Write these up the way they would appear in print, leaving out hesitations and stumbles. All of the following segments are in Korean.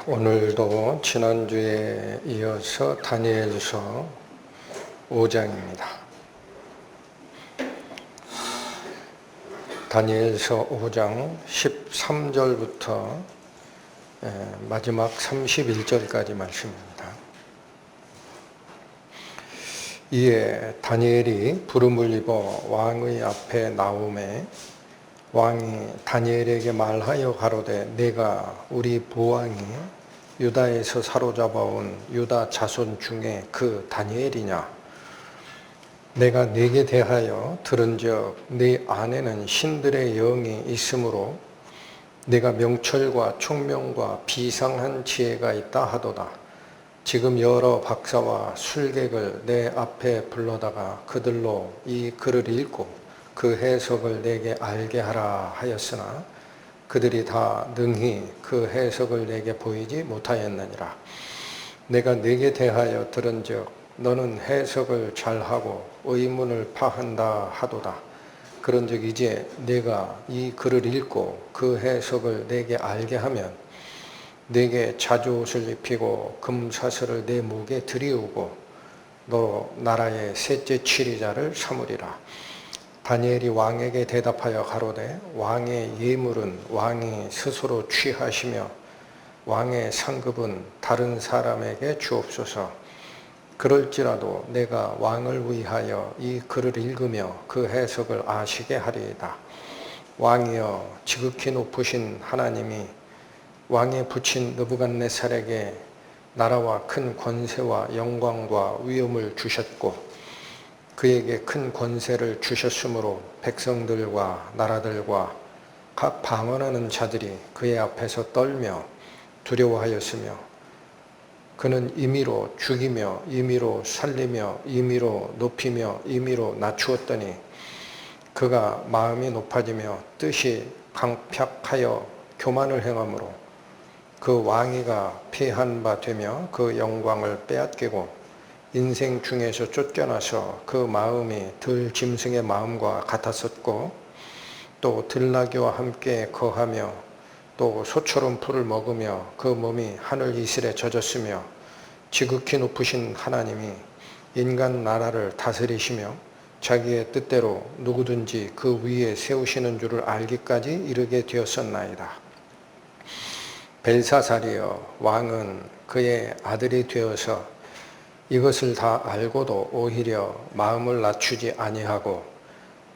오늘도 지난주에 이어서 다니엘서 5장입니다. 다니엘서 5장 13절부터 마지막 31절까지 말씀입니다. 이에 다니엘이 부름을 입어 왕의 앞에 나오매 왕이 다니엘에게 말하여 가로되 내가 우리 부왕이 유다에서 사로잡아온 유다 자손 중에 그 다니엘이냐? 내가 네게 대하여 들은즉 네 안에는 신들의 영이 있으므로 내가 명철과 총명과 비상한 지혜가 있다 하도다. 지금 여러 박사와 술객을 내 앞에 불러다가 그들로 이 글을 읽고 그 해석을 내게 알게 하라 하였으나 그들이 다 능히 그 해석을 내게 보이지 못하였느니라. 내가 네게 대하여 들은즉 너는 해석을 잘하고 의문을 파한다 하도다. 그런즉 이제 내가 이 글을 읽고 그 해석을 내게 알게 하면 내게 자주옷을 입히고 금사슬을 내 목에 들이우고 너 나라의 셋째 치리자를 삼으리라. 다니엘이 왕에게 대답하여 가로되 왕의 예물은 왕이 스스로 취하시며 왕의 상급은 다른 사람에게 주옵소서. 그럴지라도 내가 왕을 위하여 이 글을 읽으며 그 해석을 아시게 하리이다. 왕이여 지극히 높으신 하나님이 왕에 붙인 느부갓네살에게 나라와 큰 권세와 영광과 위엄을 주셨고 그에게 큰 권세를 주셨으므로 백성들과 나라들과 각 방언하는 자들이 그의 앞에서 떨며 두려워하였으며 그는 임의로 죽이며 임의로 살리며 임의로 높이며 임의로 낮추었더니 그가 마음이 높아지며 뜻이 강팍하여 교만을 행하므로 그 왕위가 폐한 바 되며 그 영광을 빼앗기고 인생 중에서 쫓겨나서 그 마음이 들 짐승의 마음과 같았었고 또 들나귀와 함께 거하며 또 소처럼 풀을 먹으며 그 몸이 하늘 이슬에 젖었으며 지극히 높으신 하나님이 인간 나라를 다스리시며 자기의 뜻대로 누구든지 그 위에 세우시는 줄을 알기까지 이르게 되었었나이다. 벨사살이여 왕은 그의 아들이 되어서 이것을 다 알고도 오히려 마음을 낮추지 아니하고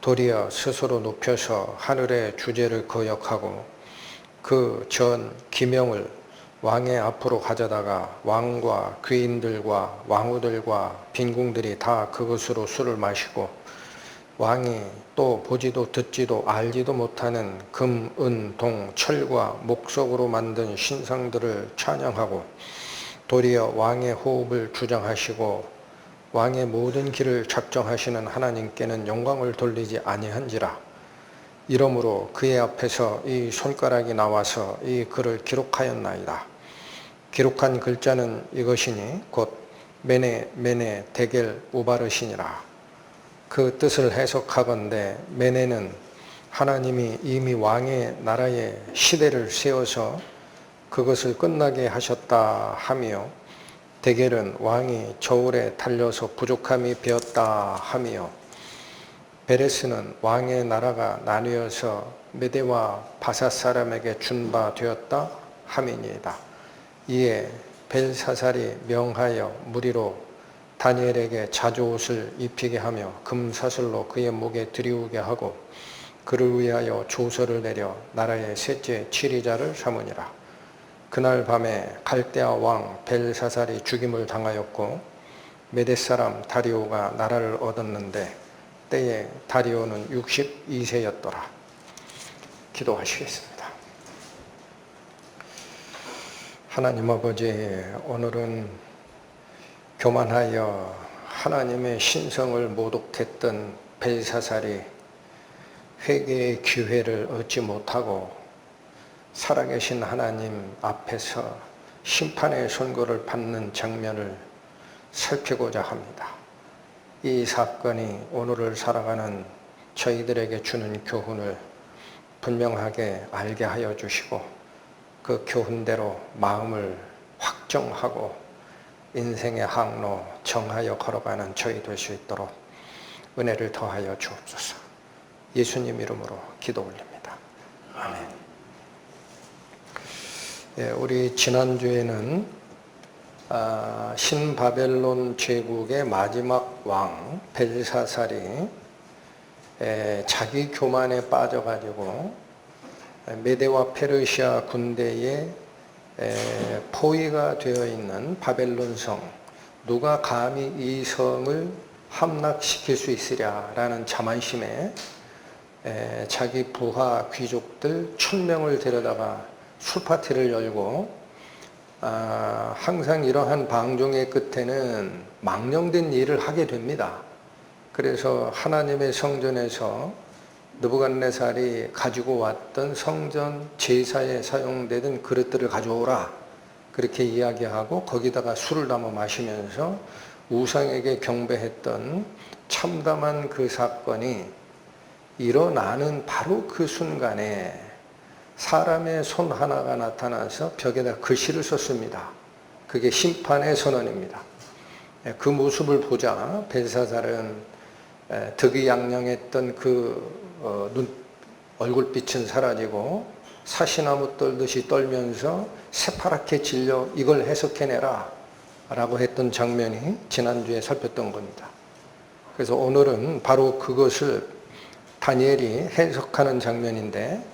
도리어 스스로 높여서 하늘의 주제를 거역하고 그 전 기명을 왕의 앞으로 가져다가 왕과 귀인들과 왕후들과 빈궁들이 다 그것으로 술을 마시고 왕이 또 보지도 듣지도 알지도 못하는 금, 은, 동, 철과 목석으로 만든 신상들을 찬양하고 도리어 왕의 호흡을 주장하시고 왕의 모든 길을 작정하시는 하나님께는 영광을 돌리지 아니한지라. 이러므로 그의 앞에서 이 손가락이 나와서 이 글을 기록하였나이다. 기록한 글자는 이것이니 곧 메네 메네 데겔 우바르시니라. 그 뜻을 해석하건대 메네는 하나님이 이미 왕의 나라의 시대를 세워서 그것을 끝나게 하셨다 하며 데겔은 왕이 저울에 달려서 부족함이 되었다 하며 베레스는 왕의 나라가 나뉘어서 메대와 바사 사람에게 준 바 되었다 함이니이다. 이에 벨사살이 명하여 무리로 다니엘에게 자주옷을 입히게 하며 금사슬로 그의 목에 들이우게 하고 그를 위하여 조서를 내려 나라의 셋째 치리자를 삼으니라. 그날 밤에 갈대아 왕 벨사살이 죽임을 당하였고 메대 사람 다리오가 나라를 얻었는데 때에 다리오는 62세였더라. 기도하시겠습니다. 하나님 아버지, 오늘은 교만하여 하나님의 신성을 모독했던 벨사살이 회개의 기회를 얻지 못하고 살아계신 하나님 앞에서 심판의 선고를 받는 장면을 살피고자 합니다. 이 사건이 오늘을 살아가는 저희들에게 주는 교훈을 분명하게 알게 하여 주시고 그 교훈대로 마음을 확정하고 인생의 항로 정하여 걸어가는 저희 될 수 있도록 은혜를 더하여 주옵소서. 예수님 이름으로 기도 올립니다. 아멘. 예, 우리 지난주에는 신바벨론 제국의 마지막 왕 벨사살이 자기 교만에 빠져가지고 메대와 페르시아 군대의 포위가 되어 있는 바벨론 성, 누가 감히 이 성을 함락시킬 수 있으랴라는 자만심에 자기 부하 귀족들 1000명을 데려다가 술파티를 열고, 항상 이러한 방종의 끝에는 망령된 일을 하게 됩니다. 그래서 하나님의 성전에서 느부갓네살이 가지고 왔던 성전 제사에 사용되던 그릇들을 가져오라, 그렇게 이야기하고 거기다가 술을 담아 마시면서 우상에게 경배했던 참담한 그 사건이 일어나는 바로 그 순간에 사람의 손 하나가 나타나서 벽에다 글씨를 썼습니다. 그게 심판의 선언입니다. 그 모습을 보자 벨사살은 득이양양했던 얼굴빛은 사라지고 사시나무 떨듯이 떨면서 새파랗게 질려 이걸 해석해내라 라고 했던 장면이 지난주에 살폈던 겁니다. 그래서 오늘은 바로 그것을 다니엘이 해석하는 장면인데,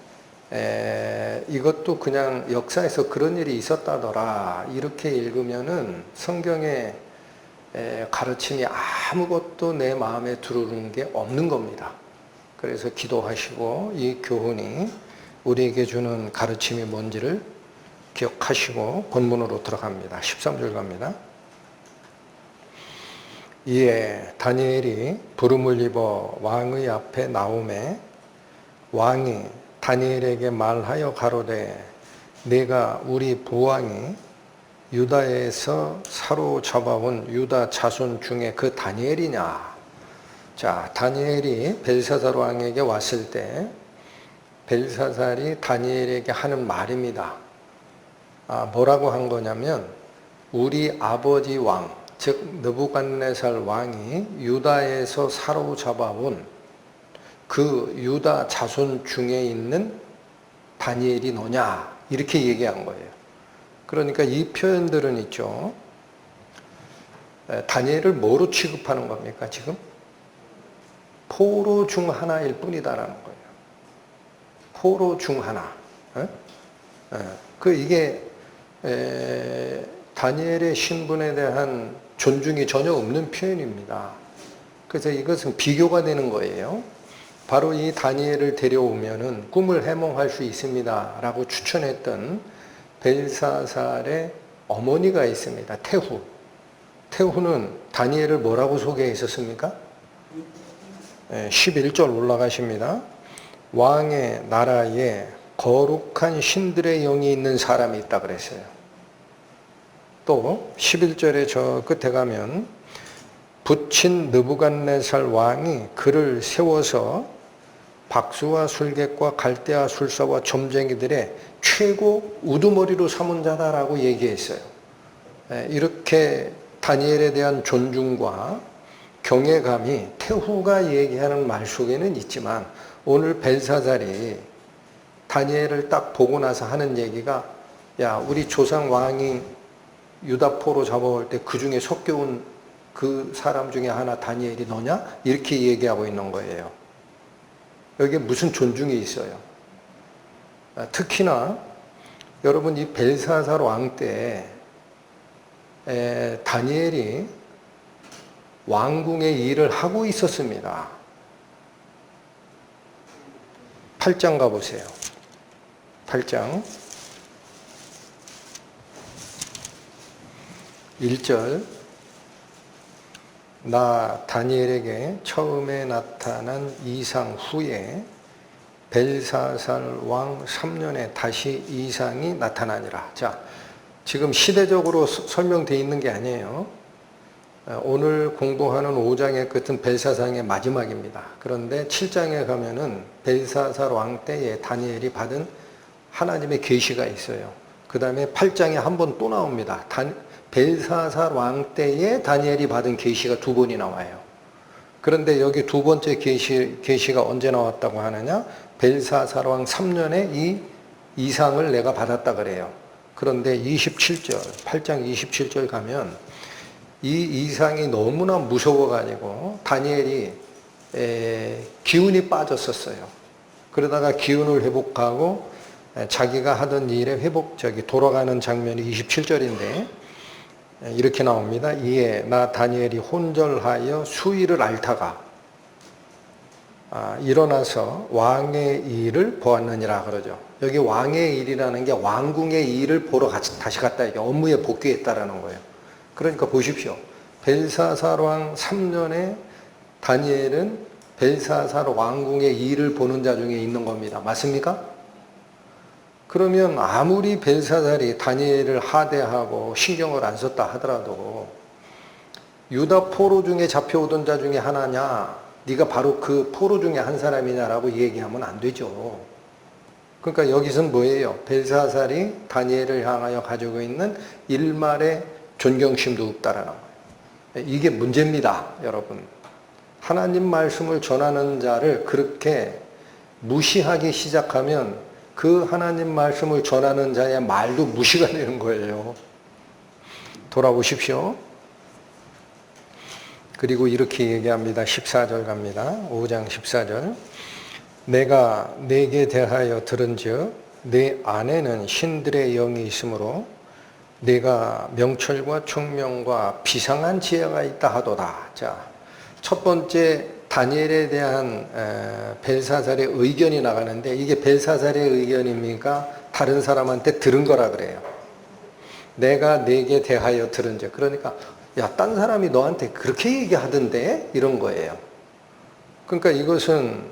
이것도 그냥 역사에서 그런 일이 있었다더라 이렇게 읽으면은 성경의 가르침이 아무것도 내 마음에 들어오는 게 없는 겁니다. 그래서 기도하시고 이 교훈이 우리에게 주는 가르침이 뭔지를 기억하시고 본문으로 들어갑니다. 13절 갑니다. 이에 다니엘이 부름을 입어 왕의 앞에 나오매 왕이 다니엘에게 말하여 가로되 내가 우리 부왕이 유다에서 사로잡아온 유다 자손 중에 그 다니엘이냐. 자, 다니엘이 벨사살 왕에게 왔을 때 벨사살이 다니엘에게 하는 말입니다. 뭐라고 한 거냐면 우리 아버지 왕, 즉 느부갓네살 왕이 유다에서 사로잡아온 그 유다 자손 중에 있는 다니엘이 너냐, 이렇게 얘기한 거예요. 그러니까 이 표현들은 있죠. 다니엘을 뭐로 취급하는 겁니까 지금? 포로 중 하나일 뿐이다라는 거예요. 포로 중 하나. 이게 다니엘의 신분에 대한 존중이 전혀 없는 표현입니다. 그래서 이것은 비교가 되는 거예요. 바로 이 다니엘을 데려오면은 꿈을 해몽할 수 있습니다 라고 추천했던 벨사살의 어머니가 있습니다. 태후. 태후는 다니엘을 뭐라고 소개했었습니까? 11절 올라가십니다. 왕의 나라에 거룩한 신들의 영이 있는 사람이 있다 그랬어요. 또 11절에 저 끝에 가면 붙인 느부갓네살 왕이 그를 세워서 박수와 술객과 갈대아 술사와 점쟁이들의 최고 우두머리로 삼은 자다라고 얘기했어요. 이렇게 다니엘에 대한 존중과 경외감이 태후가 얘기하는 말 속에는 있지만, 오늘 벨사살이 다니엘을 딱 보고 나서 하는 얘기가, 야, 우리 조상 왕이 유다포로 잡아올 때 그 중에 섞여온 그 사람 중에 하나 다니엘이 너냐? 이렇게 얘기하고 있는 거예요. 여기에 무슨 존중이 있어요? 특히나 여러분 이 벨사살 왕 때 다니엘이 왕궁의 일을 하고 있었습니다. 8장 가보세요. 8장 1절 나 다니엘에게 처음에 나타난 이상 후에 벨사살 왕 3년에 다시 이상이 나타나니라. 자, 지금 시대적으로 설명되어 있는 게 아니에요. 오늘 공부하는 5장의 끝은 벨사살의 마지막입니다. 그런데 7장에 가면은 벨사살 왕 때에 다니엘이 받은 하나님의 계시가 있어요. 그 다음에 8장에 한 번 또 나옵니다. 벨사살 왕 때에 다니엘이 받은 계시가 2번이 나와요. 그런데 여기 두 번째 계시가 언제 나왔다고 하느냐? 벨사살 왕 3년에 이 이상을 내가 받았다 그래요. 그런데 27절, 8장 27절 가면 이 이상이 너무나 무서워가지고 다니엘이 기운이 빠졌었어요. 그러다가 기운을 회복하고 자기가 하던 일에 돌아가는 장면이 27절인데 이렇게 나옵니다. 이에 나 다니엘이 혼절하여 수일을 앓다가 일어나서 왕의 일을 보았느니라 그러죠. 여기 왕의 일이라는 게 왕궁의 일을 보러 다시 갔다 이게 업무에 복귀했다라는 거예요. 그러니까 보십시오. 벨사살 왕 3년에 다니엘은 벨사살 왕궁의 일을 보는 자 중에 있는 겁니다. 맞습니까? 그러면 아무리 벨사살이 다니엘을 하대하고 신경을 안 썼다 하더라도 유다 포로 중에 잡혀오던 자 중에 하나냐, 네가 바로 그 포로 중에 한 사람이냐라고 얘기하면 안 되죠. 그러니까 여기서는 뭐예요? 벨사살이 다니엘을 향하여 가지고 있는 일말의 존경심도 없다라는 거예요. 이게 문제입니다, 여러분. 하나님 말씀을 전하는 자를 그렇게 무시하기 시작하면 그 하나님 말씀을 전하는 자의 말도 무시가 되는 거예요. 돌아보십시오. 그리고 이렇게 얘기합니다. 14절 갑니다. 5장 14절. 내가 네게 대하여 들은즉 내 안에는 신들의 영이 있으므로 네가 명철과 총명과 비상한 지혜가 있다 하도다. 자, 첫 번째 다니엘에 대한 벨사살의 의견이 나가는데 이게 벨사살의 의견입니까? 다른 사람한테 들은 거라 그래요. 내가 네게 대하여 들은즉. 그러니까 야, 딴 사람이 너한테 그렇게 얘기하던데? 이런 거예요. 그러니까 이것은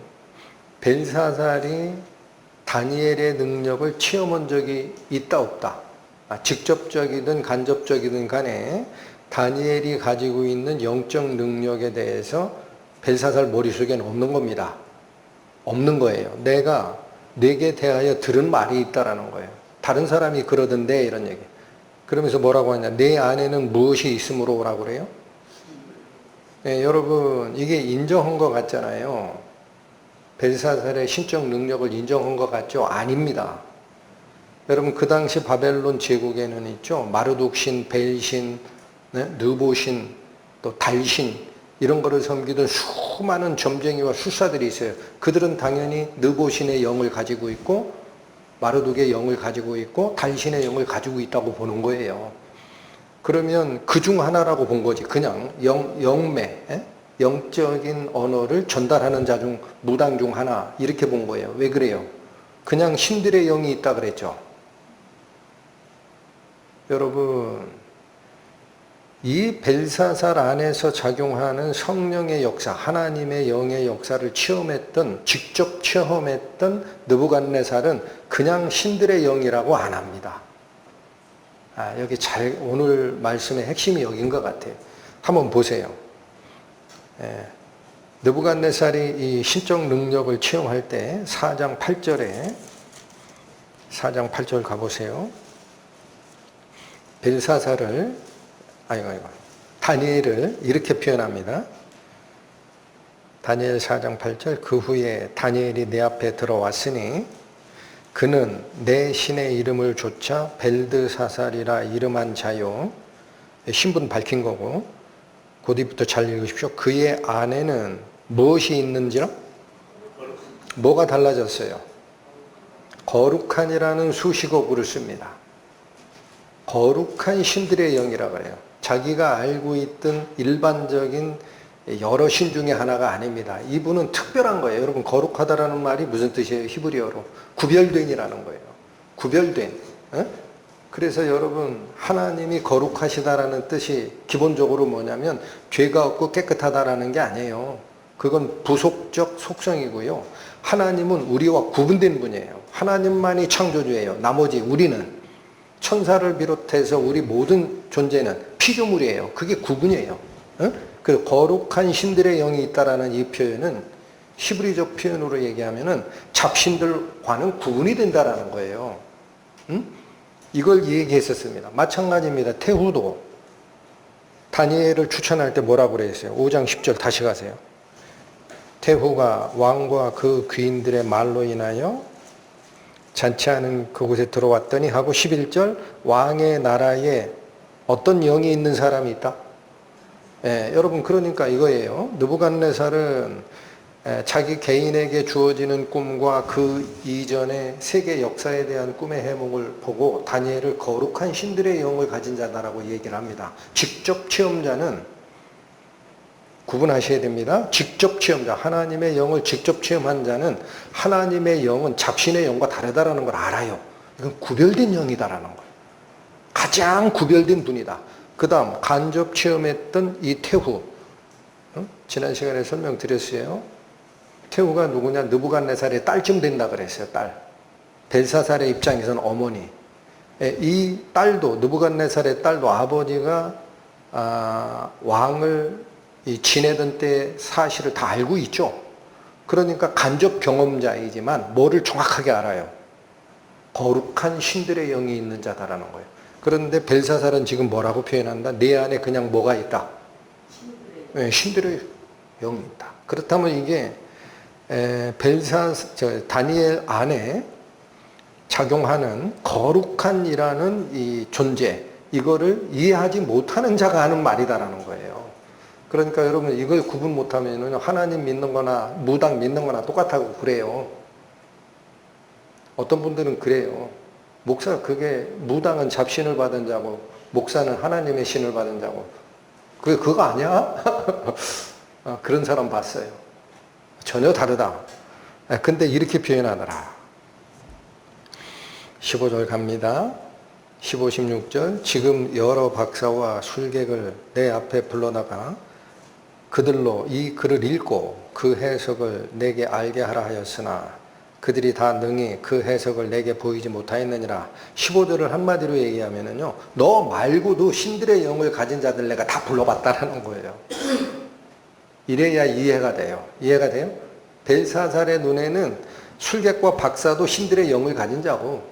벨사살이 다니엘의 능력을 체험한 적이 있다 없다. 직접적이든 간접적이든 간에 다니엘이 가지고 있는 영적 능력에 대해서 벨사살 머릿속에는 없는 겁니다. 없는 거예요. 내가 네게 대하여 들은 말이 있다라는 거예요. 다른 사람이 그러던데 이런 얘기. 그러면서 뭐라고 하냐? 내 안에는 무엇이 있으므로라고 그래요? 네, 여러분 이게 인정한 것 같잖아요. 벨사살의 신적 능력을 인정한 것 같죠? 아닙니다. 여러분 그 당시 바벨론 제국에는 있죠. 마르둑신, 벨신, 느보신, 또 달신 이런 거를 섬기던 수많은 점쟁이와 술사들이 있어요. 그들은 당연히 느보신의 영을 가지고 있고 마르둑의 영을 가지고 있고 달신의 영을 가지고 있다고 보는 거예요. 그러면 그 중 하나라고 본 거지. 그냥 영매, 영적인 언어를 전달하는 자 중 무당 중 하나 이렇게 본 거예요. 왜 그래요? 그냥 신들의 영이 있다 그랬죠. 여러분 이 벨사살 안에서 작용하는 성령의 역사, 하나님의 영의 역사를 직접 체험했던 느부갓네살은 그냥 신들의 영이라고 안 합니다. 여기 오늘 말씀의 핵심이 여긴 것 같아요. 한번 보세요. 느부갓네살이 이 신적 능력을 체험할 때 4장 8절 가보세요. 벨사살을 다니엘을 이렇게 표현합니다. 다니엘 4장 8절. 그 후에 다니엘이 내 앞에 들어왔으니 그는 내 신의 이름을 조차 벨드사살이라 이름한 자요. 신분 밝힌 거고 그 뒤부터 잘 읽으십시오. 그의 안에는 무엇이 있는지요? 뭐가 달라졌어요? 거룩한이라는 수식어구를 씁니다. 거룩한 신들의 영이라고 해요. 자기가 알고 있던 일반적인 여러 신 중에 하나가 아닙니다. 이분은 특별한 거예요. 여러분 거룩하다라는 말이 무슨 뜻이에요? 히브리어로 구별된이라는 거예요. 구별된. 그래서 여러분 하나님이 거룩하시다라는 뜻이 기본적으로 뭐냐면 죄가 없고 깨끗하다라는 게 아니에요. 그건 부속적 속성이고요. 하나님은 우리와 구분된 분이에요. 하나님만이 창조주예요. 나머지 우리는 천사를 비롯해서 우리 모든 존재는 피조물이에요. 그게 구분이에요. 그 거룩한 신들의 영이 있다라는 이 표현은 히브리적 표현으로 얘기하면은 잡신들과는 구분이 된다라는 거예요. 이걸 얘기했었습니다. 마찬가지입니다. 태후도 다니엘을 추천할 때 뭐라고 그랬어요? 5장 10절 다시 가세요. 태후가 왕과 그 귀인들의 말로 인하여 잔치하는 그곳에 들어왔더니 하고 11절 왕의 나라에 어떤 영이 있는 사람이 있다? 예, 여러분 그러니까 이거예요. 느부갓네살은 자기 개인에게 주어지는 꿈과 그 이전의 세계 역사에 대한 꿈의 해몽을 보고 다니엘을 거룩한 신들의 영을 가진 자다라고 얘기를 합니다. 직접 체험자는 구분하셔야 됩니다. 직접 체험자, 하나님의 영을 직접 체험한 자는 하나님의 영은 잡신의 영과 다르다라는 걸 알아요. 이건 구별된 영이다라는 거예요. 가장 구별된 분이다. 그 다음 간접 체험했던 이 태후, 지난 시간에 설명드렸어요. 태후가 누구냐? 느부갓네살의 딸쯤 된다 그랬어요. 딸. 벨사살의 입장에서는 어머니. 이 딸도, 느부갓네살의 딸도 아버지가 왕을 지내던 때 사실을 다 알고 있죠. 그러니까 간접 경험자이지만 뭐를 정확하게 알아요? 거룩한 신들의 영이 있는 자다라는 거예요. 그런데 벨사살은 지금 뭐라고 표현한다? 내 안에 그냥 뭐가 있다? 신들의 영이 있다. 그렇다면 이게 다니엘 안에 작용하는 거룩한이라는 이 존재, 이거를 이해하지 못하는 자가 하는 말이다라는 거예요. 그러니까 여러분 이걸 구분 못하면 하나님 믿는 거나 무당 믿는 거나 똑같다고 그래요. 어떤 분들은 그래요. 목사, 그게 무당은 잡신을 받은 자고 목사는 하나님의 신을 받은 자고 그거 아니야? 그런 사람 봤어요. 전혀 다르다. 근데 이렇게 표현하더라. 15절 갑니다. 15, 16절 지금 여러 박사와 술객을 내 앞에 불러다가 그들로 이 글을 읽고 그 해석을 내게 알게 하라 하였으나 그들이 다 능히 그 해석을 내게 보이지 못하였느니라. 15절을 한마디로 얘기하면은요, 너 말고도 신들의 영을 가진 자들 내가 다 불러봤다라는 거예요. 이래야 이해가 돼요. 이해가 돼요? 벨사살의 눈에는 술객과 박사도 신들의 영을 가진 자고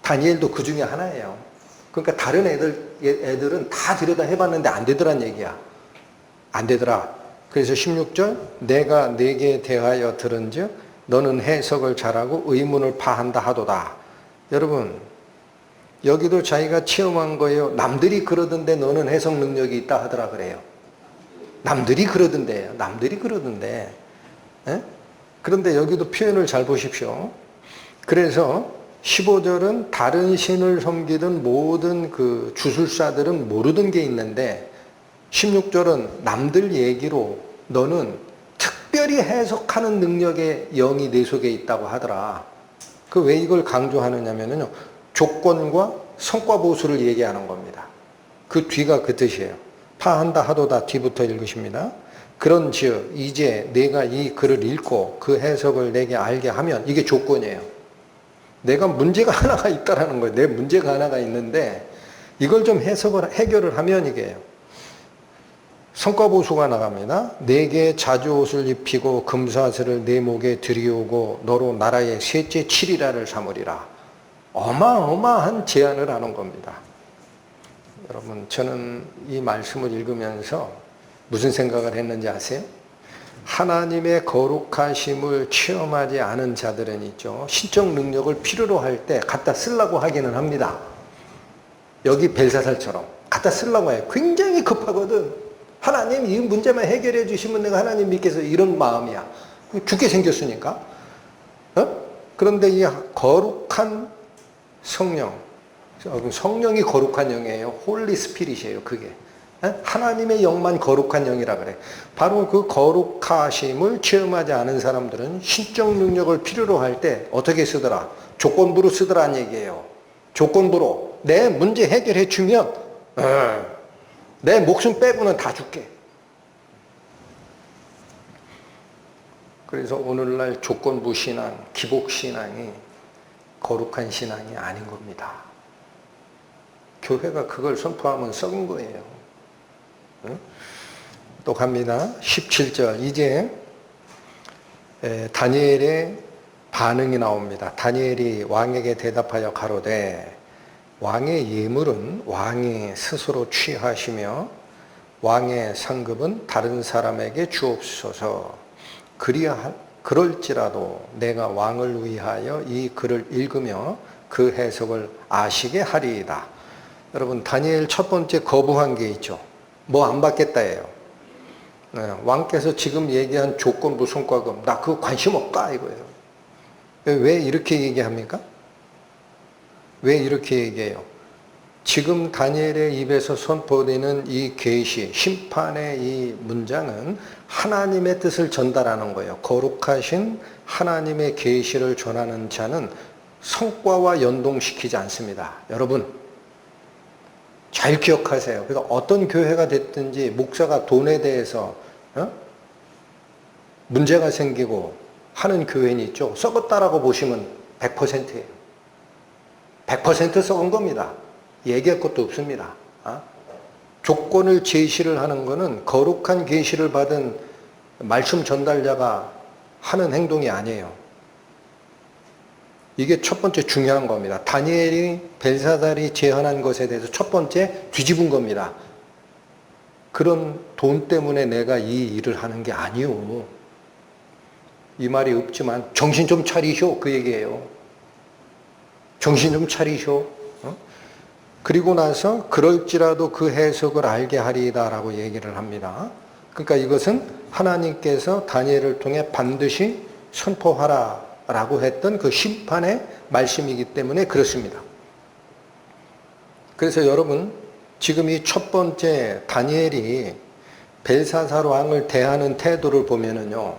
다니엘도 그 중에 하나예요. 그러니까 다른 애들은 다 들여다 해봤는데 안 되더란 얘기야. 안 되더라. 그래서 16절 내가 네게 대하여 들은즉 너는 해석을 잘하고 의문을 파한다 하도다. 여러분 여기도 자기가 체험한 거예요. 남들이 그러던데 너는 해석 능력이 있다 하더라 그래요. 남들이 그러던데요. 남들이 그러던데. 에? 그런데 여기도 표현을 잘 보십시오. 그래서 15절은 다른 신을 섬기던 모든 그 주술사들은 모르던 게 있는데 16절은 남들 얘기로 너는 특별히 해석하는 능력의 영이 내 속에 있다고 하더라. 그 왜 이걸 강조하느냐면요. 조건과 성과 보수를 얘기하는 겁니다. 그 뒤가 그 뜻이에요. 파한다 하도다 뒤부터 읽으십니다. 그런즉 이제 내가 이 글을 읽고 그 해석을 내게 알게 하면 이게 조건이에요. 내가 문제가 하나가 있다라는 거예요. 내 문제가 하나가 있는데 이걸 좀 해결을 하면 이게요. 성과보수가 나갑니다. 내게 자주옷을 입히고 금사슬을 내 목에 들이오고 너로 나라의 셋째 7일화를 삼으리라. 어마어마한 제안을 하는 겁니다. 여러분 저는 이 말씀을 읽으면서 무슨 생각을 했는지 아세요? 하나님의 거룩하심을 체험하지 않은 자들은 있죠. 신적 능력을 필요로 할 때 갖다 쓰려고 하기는 합니다. 여기 벨사살처럼 갖다 쓰려고 해요. 굉장히 급하거든. 하나님 이 문제만 해결해 주시면 내가 하나님 믿겠어. 이런 마음이야. 죽게 생겼으니까. 그런데 이 거룩한 성령, 성령이 거룩한 영이에요. 홀리 스피릿이에요. 그게. 하나님의 영만 거룩한 영이라 그래. 바로 그 거룩하심을 체험하지 않은 사람들은 신적 능력을 필요로 할 때 어떻게 쓰더라? 조건부로 쓰더라는 얘기예요. 조건부로. 내 문제 해결해 주면 내 목숨 빼고는 다 줄게. 그래서 오늘날 조건부 신앙, 기복 신앙이 거룩한 신앙이 아닌 겁니다. 교회가 그걸 선포하면 썩은 거예요. 또 갑니다. 17절 이제 다니엘의 반응이 나옵니다. 다니엘이 왕에게 대답하여 가로되 왕의 예물은 왕이 스스로 취하시며 왕의 상급은 다른 사람에게 주옵소서. 그럴지라도 내가 왕을 위하여 이 글을 읽으며 그 해석을 아시게 하리이다. 여러분, 다니엘 첫 번째 거부한 게 있죠. 뭐 안 받겠다예요. 왕께서 지금 얘기한 조건부 성과금, 나 그거 관심 없다 이거예요. 왜 이렇게 얘기합니까? 왜 이렇게 얘기해요? 지금 다니엘의 입에서 선포되는 이 계시, 심판의 이 문장은 하나님의 뜻을 전달하는 거예요. 거룩하신 하나님의 계시를 전하는 자는 성과와 연동시키지 않습니다. 여러분, 잘 기억하세요. 그래서 어떤 교회가 됐든지 목사가 돈에 대해서 문제가 생기고 하는 교회는 있죠. 썩었다라고 보시면 100%예요. 100% 썩은 겁니다. 얘기할 것도 없습니다. 조건을 제시를 하는 것은 거룩한 계시를 받은 말씀 전달자가 하는 행동이 아니에요. 이게 첫 번째 중요한 겁니다. 다니엘이 벨사살이 제안한 것에 대해서 첫 번째 뒤집은 겁니다. 그런 돈 때문에 내가 이 일을 하는 게 아니오. 이 말이 없지만 정신 좀 차리쇼 그 얘기예요. 정신 좀 차리쇼. 그리고 나서 그럴지라도 그 해석을 알게 하리이다 라고 얘기를 합니다. 그러니까 이것은 하나님께서 다니엘을 통해 반드시 선포하라 라고 했던 그 심판의 말씀이기 때문에 그렇습니다. 그래서 여러분, 지금 이 첫 번째 다니엘이 벨사살 왕을 대하는 태도를 보면은요,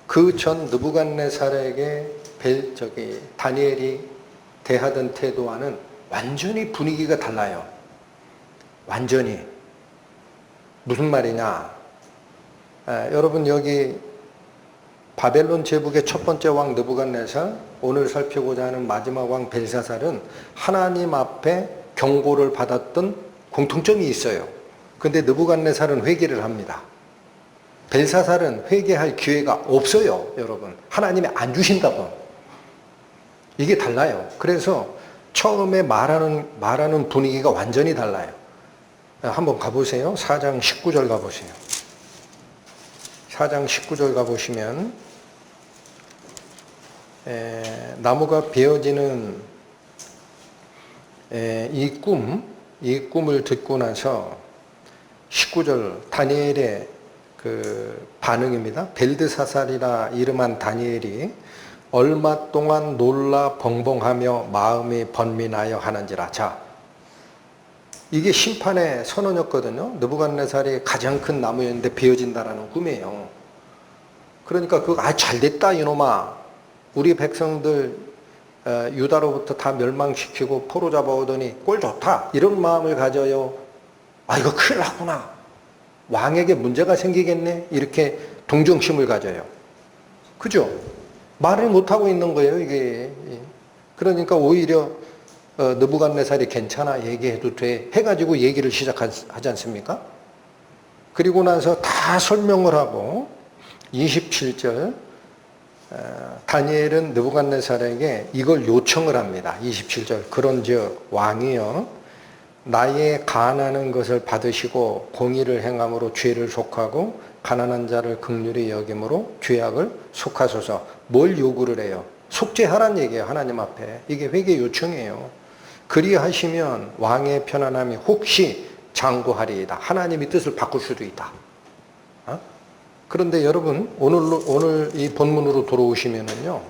그 전 느부갓네살에게 다니엘이 대하던 태도와는 완전히 분위기가 달라요. 완전히. 무슨 말이냐? 여러분, 여기 바벨론 제국의 첫 번째 왕 느부갓네살, 오늘 살피고자 하는 마지막 왕 벨사살은 하나님 앞에 경고를 받았던 공통점이 있어요. 근데 느부갓네살은 회개를 합니다. 벨사살은 회개할 기회가 없어요, 여러분. 하나님이 안 주신다고. 이게 달라요. 그래서 처음에 말하는 분위기가 완전히 달라요. 한번 가보세요. 4장 19절 가보세요. 4장 19절 가보시면 나무가 베어지는 이 꿈을 듣고 나서 19절 다니엘의 그 반응입니다. 벨드사살이라 이름한 다니엘이 얼마 동안 놀라 벙벙하며 마음이 번민하여 하는지라. 자, 이게 심판의 선언이었거든요. 느부갓네살이 가장 큰 나무였는데 베어진다라는 꿈이에요. 그러니까 그거 잘됐다 이놈아. 우리 백성들 유다로부터 다 멸망시키고 포로 잡아오더니 꼴 좋다. 이런 마음을 가져요. 이거 큰일 났구나. 왕에게 문제가 생기겠네. 이렇게 동정심을 가져요. 그죠? 말을 못하고 있는 거예요, 이게. 그러니까 오히려 느부갓네살이 괜찮아, 얘기해도 돼 해가지고 얘기를 시작하지 않습니까? 그리고 나서 다 설명을 하고 27절 다니엘은 느부갓네살에게 이걸 요청을 합니다. 27절 그런즉 왕이여 나의 가난한 것을 받으시고 공의를 행함으로 죄를 속하고 가난한 자를 긍휼히 여김으로 죄악을 속하소서. 뭘 요구를 해요? 속죄하란 얘기예요. 하나님 앞에. 이게 회개 요청이에요. 그리하시면 왕의 편안함이 혹시 장구하리이다. 하나님이 뜻을 바꿀 수도 있다. 그런데 여러분 오늘 이 본문으로 돌아오시면은요,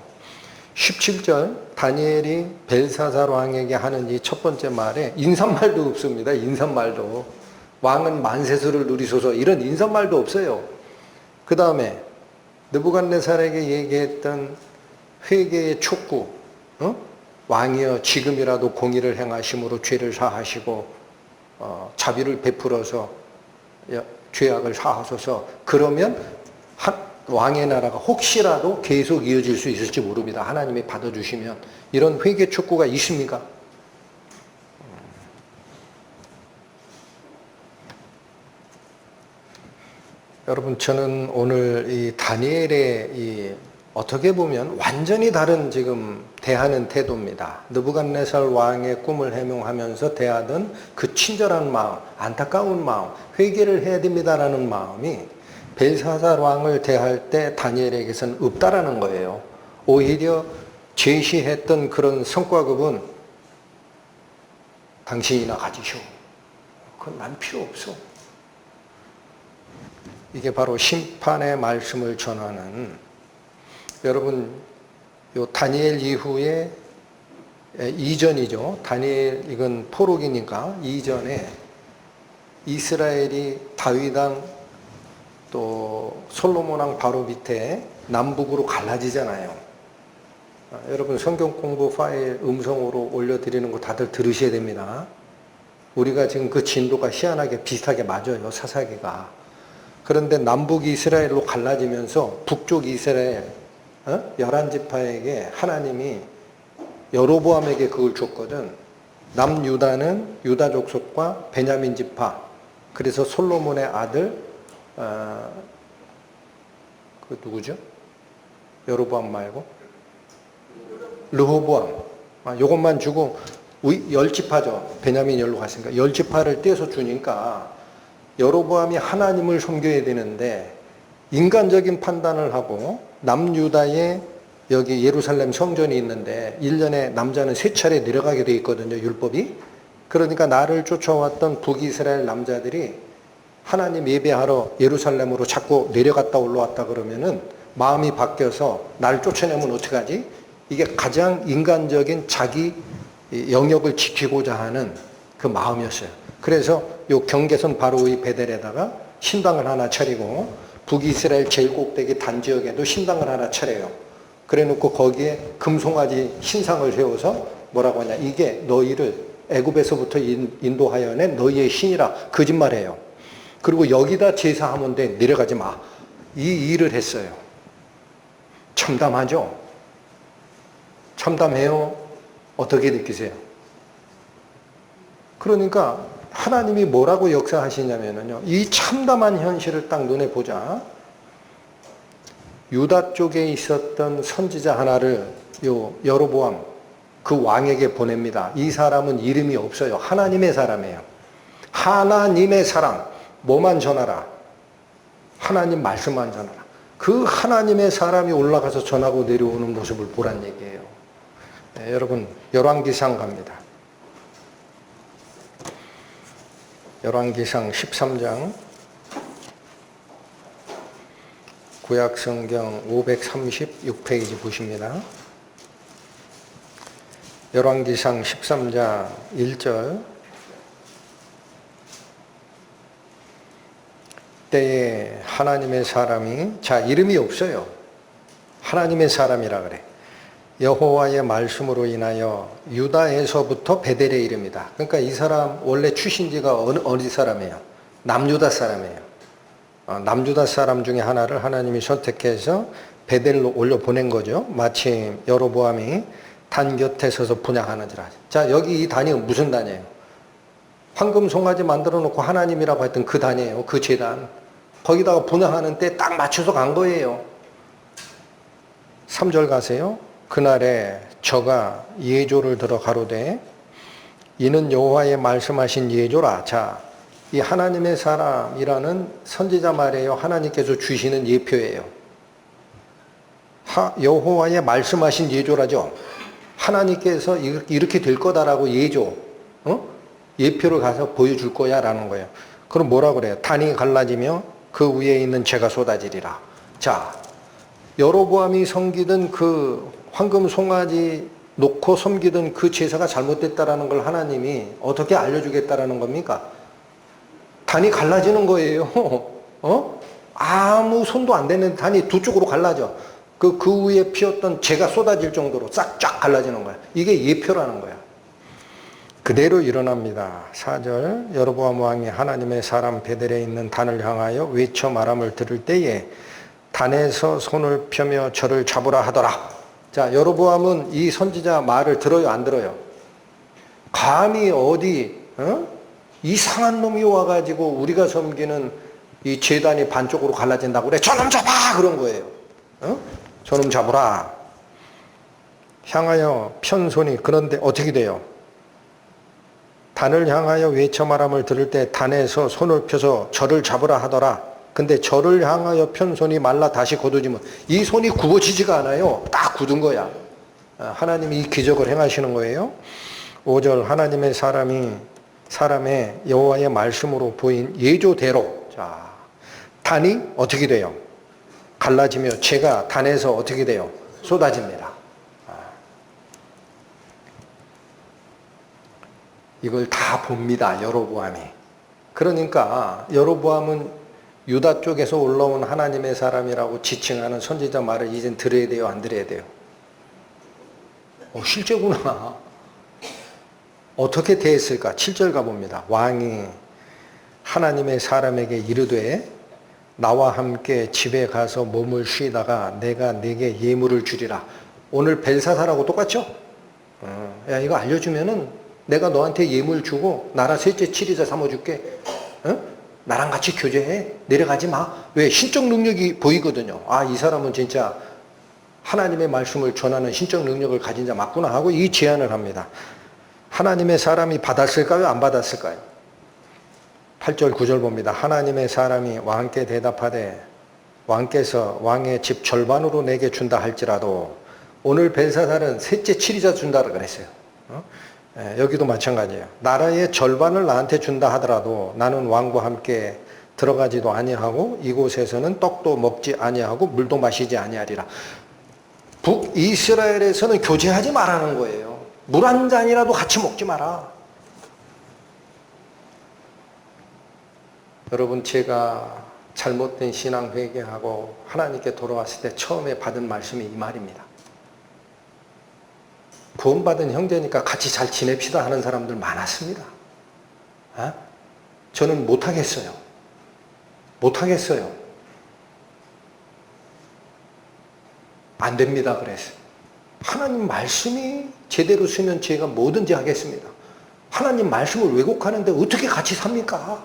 17절 다니엘이 벨사살 왕에게 하는 이 첫 번째 말에 인사말도 없습니다. 인사말도. 왕은 만세수를 누리소서 이런 인사말도 없어요. 그 다음에 느부갓네살에게 얘기했던 회개의 촉구, 왕이여 지금이라도 공의를 행하심으로 죄를 사하시고 자비를 베풀어서 죄악을 사하소서. 그러면 왕의 나라가 혹시라도 계속 이어질 수 있을지 모릅니다. 하나님이 받아주시면. 이런 회개 촉구가 있습니까? 여러분, 저는 오늘 이 다니엘의 이 어떻게 보면 완전히 다른 지금 대하는 태도입니다. 느부갓네살 왕의 꿈을 해몽하면서 대하던 그 친절한 마음, 안타까운 마음, 회개를 해야 됩니다라는 마음이 벨사살 왕을 대할 때 다니엘에게서는 없다라는 거예요. 오히려 제시했던 그런 성과급은 당신이나 가지쇼. 그건 난 필요 없어. 이게 바로 심판의 말씀을 전하는, 여러분 요 다니엘 이후에 이전이죠. 다니엘 이건 포록이니까 이전에 이스라엘이 다윗왕 또 솔로몬왕 바로 밑에 남북으로 갈라지잖아요. 여러분 성경 공부 파일 음성으로 올려드리는 거 다들 들으셔야 됩니다. 우리가 지금 그 진도가 희한하게 비슷하게 맞아요. 사사기가. 그런데 남북 이스라엘로 갈라지면서 북쪽 이스라엘 11지파에게 하나님이 여로보암에게 그걸 줬거든. 남유다는 유다 족속과 베냐민 지파. 그래서 솔로몬의 아들 그 누구죠? 여로보암 말고 르호보암. 요것만 주고 10지파죠. 베냐민 열로 갔으니까 10지파를 떼서 주니까 여로보암이 하나님을 섬겨야 되는데 인간적인 판단을 하고 남유다에 여기 예루살렘 성전이 있는데 1년에 남자는 3차례 내려가게 돼 있거든요. 율법이. 그러니까 나를 쫓아왔던 북이스라엘 남자들이 하나님 예배하러 예루살렘으로 자꾸 내려갔다 올라왔다 그러면은 마음이 바뀌어서 나를 쫓아내면 어떡하지? 이게 가장 인간적인 자기 영역을 지키고자 하는 그 마음이었어요. 그래서 요 경계선 바로 이 베델에다가 신당을 하나 차리고 북이스라엘 제일 꼭대기 단지역에도 신당을 하나 차려요. 그래 놓고 거기에 금송아지 신상을 세워서 뭐라고 하냐, 이게 너희를 애굽에서부터 인도하여 낸 너희의 신이라 거짓말해요. 그리고 여기다 제사하면 돼, 내려가지 마. 이 일을 했어요. 참담하죠? 참담해요? 어떻게 느끼세요? 그러니까 하나님이 뭐라고 역사하시냐면요, 이 참담한 현실을 딱 눈에 보자. 유다 쪽에 있었던 선지자 하나를 여로보암 그 왕에게 보냅니다. 이 사람은 이름이 없어요. 하나님의 사람이에요. 하나님의 사람. 뭐만 전하라? 하나님 말씀만 전하라. 그 하나님의 사람이 올라가서 전하고 내려오는 모습을 보란 얘기예요. 네, 여러분 열왕기상 갑니다. 열왕기상 13장 구약성경 536페이지 보십니다. 열왕기상 13장 1절 때에 하나님의 사람이, 자 이름이 없어요. 하나님의 사람이라 그래. 여호와의 말씀으로 인하여 유다에서부터 베델에 이릅니다. 그러니까 이 사람 원래 출신지가 어디 사람이에요? 남유다 사람이에요. 남유다 사람 중에 하나를 하나님이 선택해서 베델로 올려 보낸 거죠. 마침 여로보암이 단 곁에 서서 분향하는지라. 자 여기 이 단이 무슨 단이에요? 황금 송아지 만들어 놓고 하나님이라고 했던 그 단이에요. 그 제단. 거기다가 분향하는 때 딱 맞춰서 간 거예요. 3절 가세요. 그날에 저가 예조를 들어 가로되 이는 여호와의 말씀하신 예조라. 자, 이 하나님의 사람이라는 선지자 말이에요. 하나님께서 주시는 예표예요. 여호와의 말씀하신 예조라죠. 하나님께서 이렇게 될 거다라고 예조, 예표를 가서 보여줄 거야 라는 거예요. 그럼 뭐라 그래요? 단이 갈라지며 그 위에 있는 재가 쏟아지리라. 자, 여로보암이 섬기던 그 황금 송아지 놓고 섬기던 그 제사가 잘못됐다라는 걸 하나님이 어떻게 알려주겠다라는 겁니까? 단이 갈라지는 거예요. 아무 손도 안 되는 단이 두 쪽으로 갈라져. 그 위에 피었던 재가 쏟아질 정도로 싹 쫙 갈라지는 거야. 이게 예표라는 거야. 그대로 일어납니다. 4절 여로보암 왕이 하나님의 사람 베델에 있는 단을 향하여 외쳐 말함을 들을 때에 단에서 손을 펴며 저를 잡으라 하더라. 자, 여로보암은 이 선지자 말을 들어요, 안 들어요? 감히 어디 이상한 놈이 와가지고 우리가 섬기는 이 제단이 반쪽으로 갈라진다고 그래. 저놈 잡아! 그런 거예요. 저놈 잡으라. 향하여 편손이. 그런데 어떻게 돼요? 단을 향하여 외쳐 말함을 들을 때 단에서 손을 펴서 저를 잡으라 하더라. 근데 저를 향하여 편 손이 말라 다시 곧어지면 이 손이 굽어지지가 않아요. 딱 굳은 거야. 하나님이 이 기적을 행하시는 거예요. 5절 하나님의 사람의 여호와의 말씀으로 보인 예조대로. 자, 단이 어떻게 돼요? 갈라지며 재가 단에서 어떻게 돼요? 쏟아집니다. 이걸 다 봅니다. 여로보암이. 그러니까 여로보암은 유다 쪽에서 올라온 하나님의 사람이라고 지칭하는 선지자 말을 이젠 들어야 돼요? 안 들어야 돼요? 실제구나. 어떻게 대했을까? 7절 가봅니다. 왕이 하나님의 사람에게 이르되 나와 함께 집에 가서 몸을 쉬다가 내가 네게 예물을 주리라. 오늘 벨사사라고 똑같죠? 야, 이거 알려주면은 내가 너한테 예물 주고 나라 셋째 치리자 삼아줄게. 나랑 같이 교제해. 내려가지 마. 왜? 신적 능력이 보이거든요. 아, 이 사람은 진짜 하나님의 말씀을 전하는 신적 능력을 가진 자 맞구나 하고 이 제안을 합니다. 하나님의 사람이 받았을까요? 안 받았을까요? 8절 9절 봅니다. 하나님의 사람이 왕께 대답하되 왕께서 왕의 집 절반으로 내게 준다 할지라도 오늘 벨사살은 셋째 치리자 준다 그랬어요. 여기도 마찬가지예요. 나라의 절반을 나한테 준다 하더라도 나는 왕과 함께 들어가지도 아니하고 이곳에서는 떡도 먹지 아니하고 물도 마시지 아니하리라. 북이스라엘에서는 교제하지 말라는 거예요. 물 한 잔이라도 같이 먹지 마라. 여러분, 제가 잘못된 신앙 회개하고 하나님께 돌아왔을 때 처음에 받은 말씀이 이 말입니다. 구원받은 형제니까 같이 잘 지냅시다 하는 사람들 많았습니다. 저는 못하겠어요. 안 됩니다 그랬어요. 하나님 말씀이 제대로 쓰면 제가 뭐든지 하겠습니다. 하나님 말씀을 왜곡하는데 어떻게 같이 삽니까?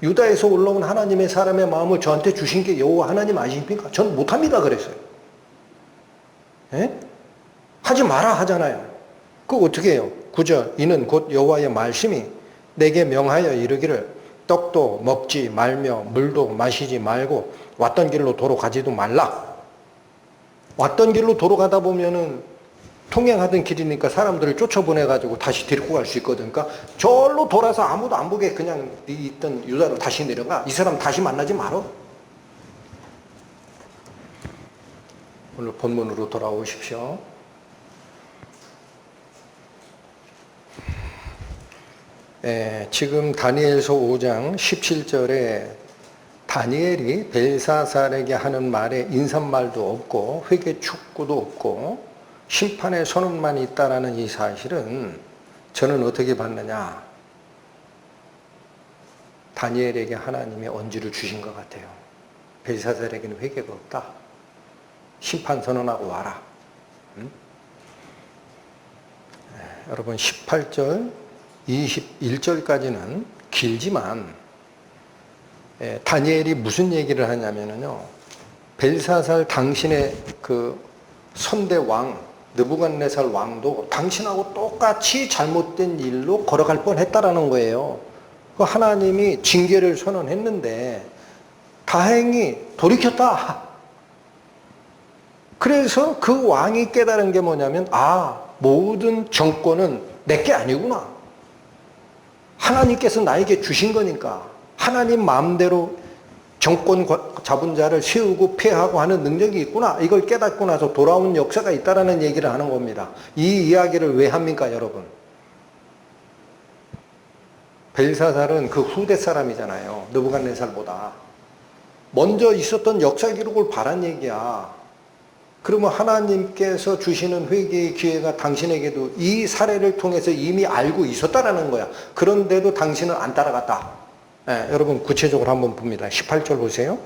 유다에서 올라온 하나님의 사람의 마음을 저한테 주신 게 여호와 하나님 아십니까? 전 못합니다 그랬어요. 하지 마라 하잖아요. 그거 어떻게 해요? 9절 이는 곧 여호와의 말씀이 내게 명하여 이르기를 떡도 먹지 말며 물도 마시지 말고 왔던 길로 돌아가지도 말라. 왔던 길로 돌아가다 보면은 통행하던 길이니까 사람들을 쫓아보내가지고 다시 데리고 갈 수 있거든. 그러니까 절로 돌아서 아무도 안 보게 그냥 있던 유다로 다시 내려가. 이 사람 다시 만나지 말어. 오늘 본문으로 돌아오십시오. 지금 다니엘서 5장 17절에 다니엘이 벨사살에게 하는 말에 인사말도 없고 회개 촉구도 없고 심판의 선언만 있다라는 이 사실은 저는 어떻게 봤느냐? 다니엘에게 하나님의 언지를 주신 것 같아요. 벨사살에게는 회개가 없다. 심판 선언하고 와라. 여러분 18절 21절까지는 길지만 다니엘이 무슨 얘기를 하냐면요. 벨사살 당신의 그 선대 왕 느부갓네살 왕도 당신하고 똑같이 잘못된 일로 걸어갈 뻔했다라는 거예요. 그 하나님이 징계를 선언했는데 다행히 돌이켰다. 그래서 그 왕이 깨달은 게 뭐냐면 모든 정권은 내게 아니구나. 하나님께서 나에게 주신 거니까 하나님 마음대로 정권 잡은 자를 세우고 폐하고 하는 능력이 있구나. 이걸 깨닫고 나서 돌아온 역사가 있다라는 얘기를 하는 겁니다. 이 이야기를 왜 합니까, 여러분? 벨사살은 그 후대 사람이잖아요. 느부갓네살보다. 먼저 있었던 역사 기록을 바란 얘기야. 그러면 하나님께서 주시는 회개의 기회가 당신에게도 이 사례를 통해서 이미 알고 있었다라는 거야. 그런데도 당신은 안 따라갔다. 여러분 구체적으로 한번 봅니다. 18절 보세요.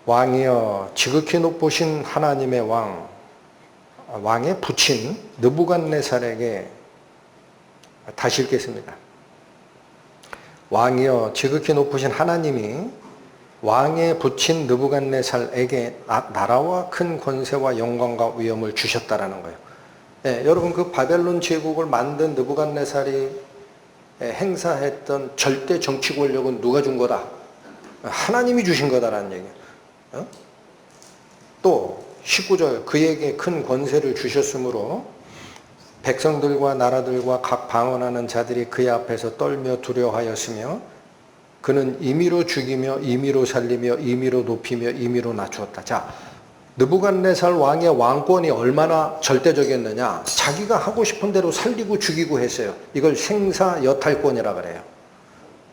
왕이여 지극히 높으신 하나님의 왕의 부친 느부갓네살에게 다시 읽겠습니다. 왕이여 지극히 높으신 하나님이 왕에 붙인 느부갓네살에게 나라와 큰 권세와 영광과 위엄을 주셨다라는 거예요. 예, 여러분 그 바벨론 제국을 만든 느부갓네살이 행사했던 절대 정치 권력은 누가 준 거다? 하나님이 주신 거다라는 얘기예요. 어? 또 19절 그에게 큰 권세를 주셨으므로 백성들과 나라들과 각 방언하는 자들이 그의 앞에서 떨며 두려워하였으며 그는 임의로 죽이며 임의로 살리며 임의로 높이며 임의로 낮추었다. 자, 느부갓네살 왕의 왕권이 얼마나 절대적이었느냐. 자기가 하고 싶은 대로 살리고 죽이고 했어요. 이걸 생사여탈권이라 그래요.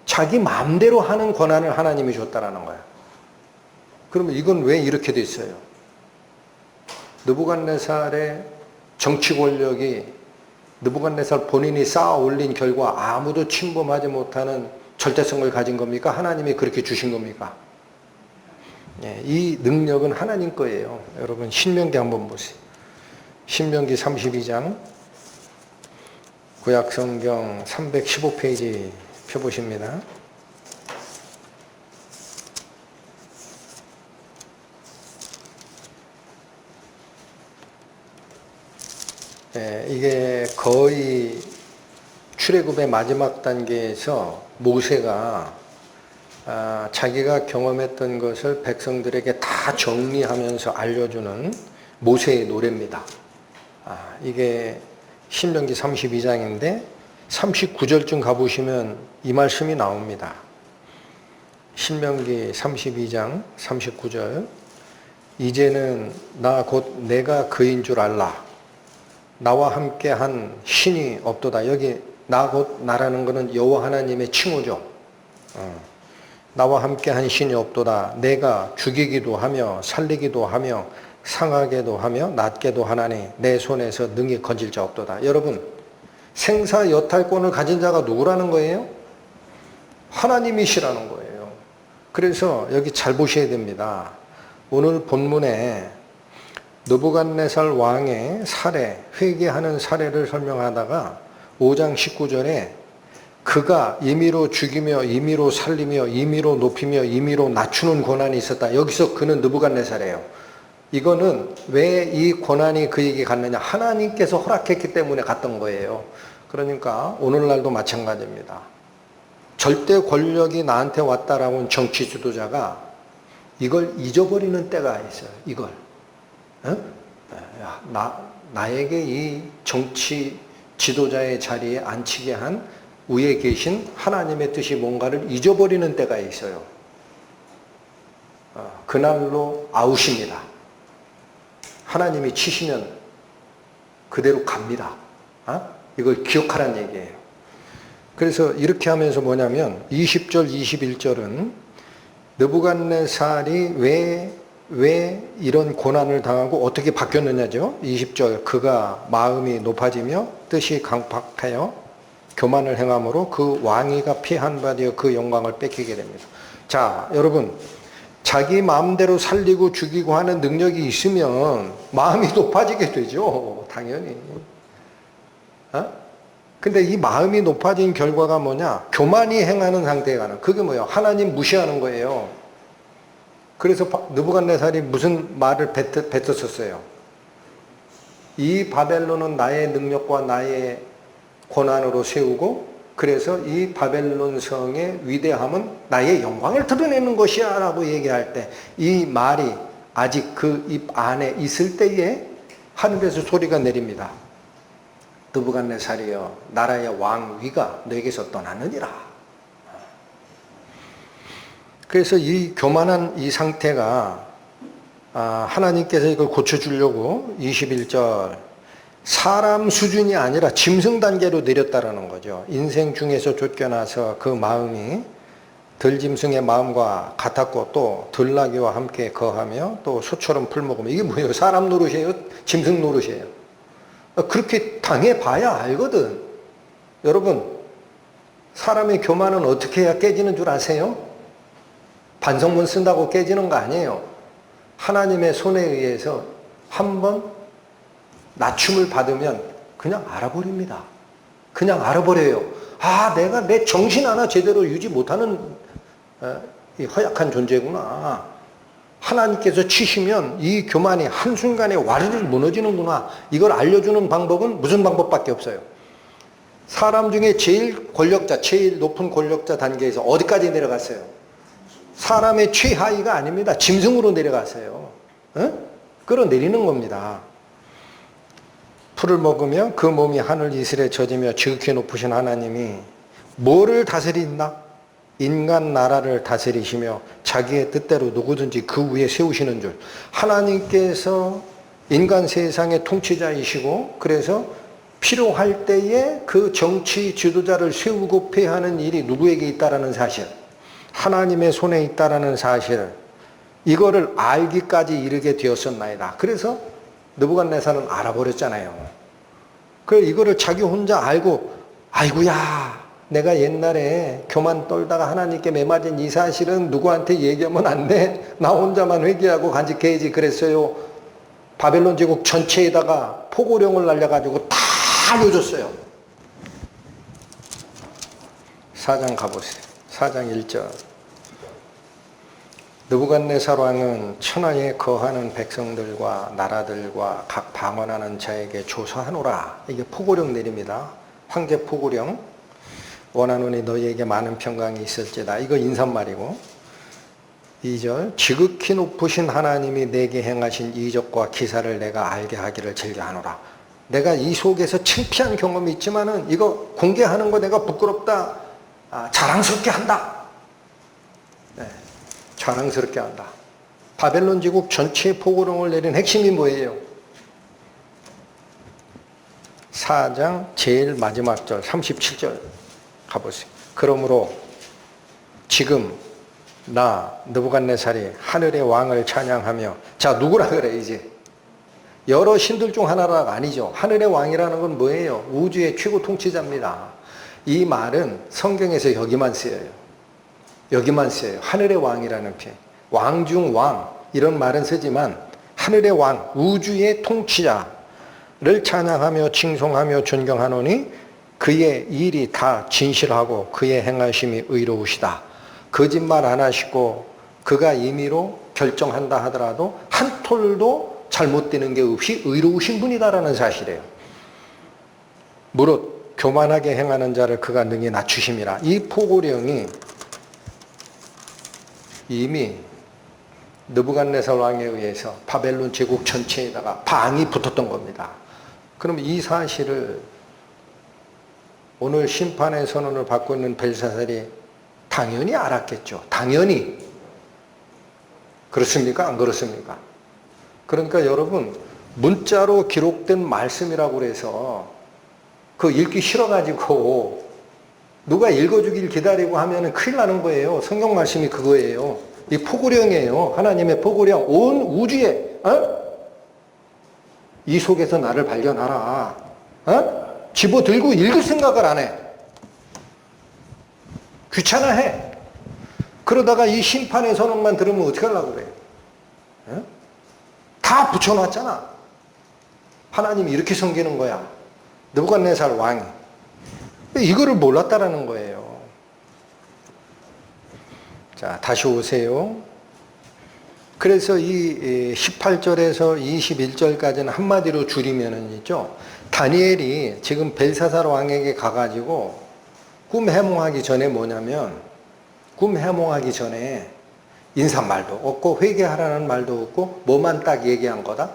자기 마음대로 하는 권한을 하나님이 줬다라는 거예요. 그러면 이건 왜 이렇게 돼 있어요? 느부갓네살의 정치 권력이 느부갓네살 본인이 쌓아 올린 결과 아무도 침범하지 못하는 절대성을 가진 겁니까? 하나님이 그렇게 주신 겁니까? 예, 이 능력은 하나님 거예요. 여러분 신명기 한번 보세요. 신명기 32장 구약성경 315페이지 펴보십니다. 예, 이게 거의 출애굽의 마지막 단계에서 모세가 자기가 경험했던 것을 백성들에게 다 정리하면서 알려주는 모세의 노래입니다. 이게 신명기 32장인데 39절쯤 가보시면 이 말씀이 나옵니다. 신명기 32장 39절 이제는 나 곧 내가 그인 줄 알라. 나와 함께한 신이 없도다. 여기 나 곧 나라는 것은 여호와 하나님의 칭호죠. 나와 함께한 신이 없도다. 내가 죽이기도 하며 살리기도 하며 상하게도 하며 낫게도 하나니 내 손에서 능히 건질 자 없도다. 여러분 생사여탈권을 가진 자가 누구라는 거예요? 하나님이시라는 거예요. 그래서 여기 잘 보셔야 됩니다. 오늘 본문에 느부갓네살 왕의 사례, 회개하는 사례를 설명하다가 5장 19절에 그가 임의로 죽이며 임의로 살리며 임의로 높이며 임의로 낮추는 권한이 있었다. 여기서 그는 느부갓네살이에요. 이거는 왜 이 권한이 그에게 갔느냐. 하나님께서 허락했기 때문에 갔던 거예요. 그러니까 오늘날도 마찬가지입니다. 절대 권력이 나한테 왔다라고 정치 지도자가 이걸 잊어버리는 때가 있어요. 이걸. 나에게 이 정치 지도자의 자리에 앉히게 한 위에 계신 하나님의 뜻이 뭔가를 잊어버리는 때가 있어요. 그날로 아웃입니다. 하나님이 치시면 그대로 갑니다. 이걸 기억하라는 얘기예요. 그래서 이렇게 하면서 뭐냐면 20절 21절은 느부갓네살이 왜 이런 고난을 당하고 어떻게 바뀌었느냐죠. 20절 그가 마음이 높아지며 뜻이 강팍하여 교만을 행함으로 그 왕위가 피한 바 되어 그 영광을 뺏기게 됩니다. 자, 여러분 자기 마음대로 살리고 죽이고 하는 능력이 있으면 마음이 높아지게 되죠. 당연히. 근데 이 마음이 높아진 결과가 뭐냐? 교만이 행하는 상태에 가는. 그게 뭐예요? 하나님 무시하는 거예요. 그래서 느부갓네살이 무슨 말을 뱉었었어요? 이 바벨론은 나의 능력과 나의 권한으로 세우고 그래서 이 바벨론 성의 위대함은 나의 영광을 드러내는 것이야 라고 얘기할 때 이 말이 아직 그 입 안에 있을 때에 하늘에서 소리가 내립니다. 느부갓네살이여 나라의 왕위가 너에게서 떠나느니라. 그래서 이 교만한 이 상태가 하나님께서 이걸 고쳐주려고 21절 사람 수준이 아니라 짐승 단계로 내렸다라는 거죠. 인생 중에서 쫓겨나서 그 마음이 들짐승의 마음과 같았고 또 들나귀와 함께 거하며 또 소처럼 풀먹으며 이게 뭐예요? 사람 노릇이에요? 짐승 노릇이에요? 그렇게 당해봐야 알거든. 여러분 사람의 교만은 어떻게 해야 깨지는 줄 아세요? 반성문 쓴다고 깨지는 거 아니에요. 하나님의 손에 의해서 한번 낮춤을 받으면 그냥 알아버립니다. 그냥 알아버려요. 내가 내 정신 하나 제대로 유지 못하는 이 허약한 존재구나. 하나님께서 치시면 이 교만이 한순간에 와르르 무너지는구나. 이걸 알려주는 방법은 무슨 방법밖에 없어요. 사람 중에 제일 권력자, 제일 높은 권력자 단계에서 어디까지 내려갔어요? 사람의 최하위가 아닙니다. 짐승으로 내려갔어요. 끌어내리는 겁니다. 풀을 먹으며 그 몸이 하늘 이슬에 젖으며 지극히 높으신 하나님이 뭐를 다스린다? 인간 나라를 다스리시며 자기의 뜻대로 누구든지 그 위에 세우시는 줄. 하나님께서 인간 세상의 통치자이시고 그래서 필요할 때에 그 정치 지도자를 세우고 폐하는 일이 누구에게 있다라는 사실, 하나님의 손에 있다라는 사실, 이거를 알기까지 이르게 되었었나이다. 그래서 느부갓네살은 알아버렸잖아요. 그래서 이거를 자기 혼자 알고, 아이고야, 내가 옛날에 교만 떨다가 하나님께 매맞은 이 사실은 누구한테 얘기하면 안 돼. 나 혼자만 회개하고 간직해야지 그랬어요. 바벨론 제국 전체에다가 포고령을 날려가지고 다 알려줬어요. 4장 가보세요. 4장 1절. 느부갓네살 왕은 천하에 거하는 백성들과 나라들과 각 방언하는 자에게 조사하노라. 이게 포고령 내립니다. 황제 포고령. 원하노니 너희에게 많은 평강이 있을지다. 이거 인사말이고. 2절. 지극히 높으신 하나님이 내게 행하신 이적과 기사를 내가 알게 하기를 즐겨하노라. 내가 이 속에서 창피한 경험이 있지만은 이거 공개하는 거 내가 부끄럽다. 자랑스럽게 한다. 네, 자랑스럽게 한다. 바벨론 제국 전체에 포고령을 내린 핵심이 뭐예요? 4장 제일 마지막 절 37절 가보세요. 그러므로 지금 나 느부갓네살이 하늘의 왕을 찬양하며, 자 누구라 그래 이제? 여러 신들 중 하나가 아니죠. 하늘의 왕이라는 건 뭐예요? 우주의 최고 통치자입니다. 이 말은 성경에서 여기만 쓰여요. 여기만 쓰여요. 하늘의 왕이라는 표현. 왕 중 왕 이런 말은 쓰지만 하늘의 왕, 우주의 통치자를 찬양하며 칭송하며 존경하노니 그의 일이 다 진실하고 그의 행하심이 의로우시다. 거짓말 안 하시고 그가 임의로 결정한다 하더라도 한 톨도 잘못되는 게 없이 의로우신 분이다라는 사실이에요. 무릇 교만하게 행하는 자를 그가 능히 낮추심이라. 이 포고령이 이미 느부갓네살 왕에 의해서 바벨론 제국 전체에다가 방이 붙었던 겁니다. 그럼 이 사실을 오늘 심판의 선언을 받고 있는 벨사살이 당연히 알았겠죠. 당연히. 그렇습니까? 안 그렇습니까? 그러니까 여러분, 문자로 기록된 말씀이라고 그래서 그거 읽기 싫어가지고 누가 읽어주길 기다리고 하면은 큰일 나는 거예요. 성경 말씀이 그거예요. 이 포고령이에요. 하나님의 포고령. 온 우주에, 이 속에서 나를 발견하라. 집어들고 읽을 생각을 안 해. 귀찮아해. 그러다가 이 심판의 선언만 들으면 어떻게 하려고 그래요? 다 붙여놨잖아. 하나님이 이렇게 섬기는 거야. 느부갓네살 왕이. 이거를 몰랐다라는 거예요. 자, 다시 오세요. 그래서 이 18절에서 21절까지는 한마디로 줄이면은 있죠. 다니엘이 지금 벨사살 왕에게 가가지고 꿈 해몽하기 전에 뭐냐면, 꿈 해몽하기 전에 인사말도 없고 회개하라는 말도 없고 뭐만 딱 얘기한 거다.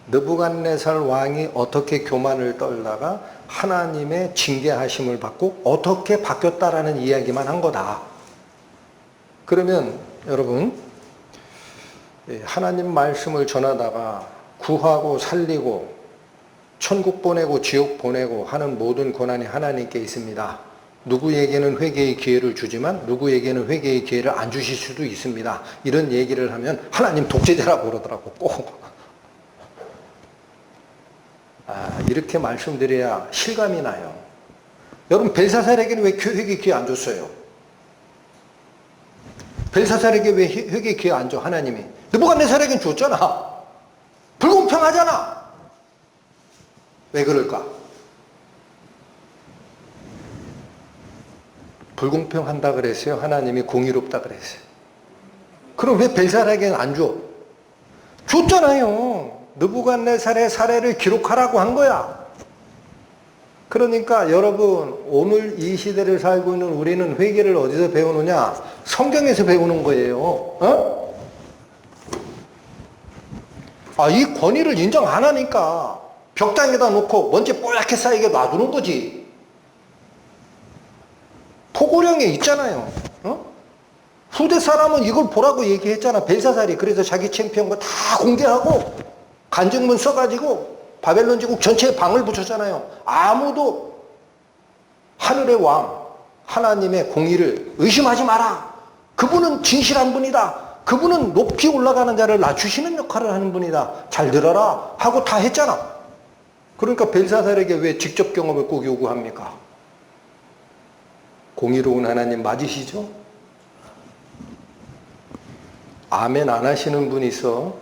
느부갓네살 왕이 어떻게 교만을 떨다가 하나님의 징계하심을 받고 어떻게 바뀌었다라는 이야기만 한 거다. 그러면 여러분, 하나님 말씀을 전하다가 구하고 살리고 천국 보내고 지옥 보내고 하는 모든 권한이 하나님께 있습니다. 누구에게는 회개의 기회를 주지만 누구에게는 회개의 기회를 안 주실 수도 있습니다. 이런 얘기를 하면 하나님 독재자라고 그러더라고. 꼭. 이렇게 말씀드려야 실감이 나요. 여러분, 벨사살에게는 왜 회개 기회 안 줬어요? 벨사살에게 왜 회개 기회 안 줘? 하나님이. 느부갓네살에게는 줬잖아. 불공평하잖아. 왜 그럴까? 불공평한다 그랬어요? 하나님이 공의롭다 그랬어요? 그럼 왜 벨사살에게는 안 줘? 줬잖아요. 느부갓네살의 사례를 기록하라고 한 거야. 그러니까 여러분, 오늘 이 시대를 살고 있는 우리는 회개를 어디서 배우느냐? 성경에서 배우는 거예요. 어? 이 권위를 인정 안 하니까 벽장에다 놓고 먼지 뽀얗게 쌓이게 놔두는 거지. 포고령에 있잖아요. 어? 후대 사람은 이걸 보라고 얘기했잖아. 벨사살이. 그래서 자기 챔피언 거 다 공개하고 간증문 써가지고 바벨론 제국 전체에 방을 붙였잖아요. 아무도 하늘의 왕, 하나님의 공의를 의심하지 마라. 그분은 진실한 분이다. 그분은 높이 올라가는 자를 낮추시는 역할을 하는 분이다. 잘 들어라 하고 다 했잖아. 그러니까 벨사살에게 왜 직접 경험을 꼭 요구합니까? 공의로운 하나님 맞으시죠? 아멘 안 하시는 분 있어.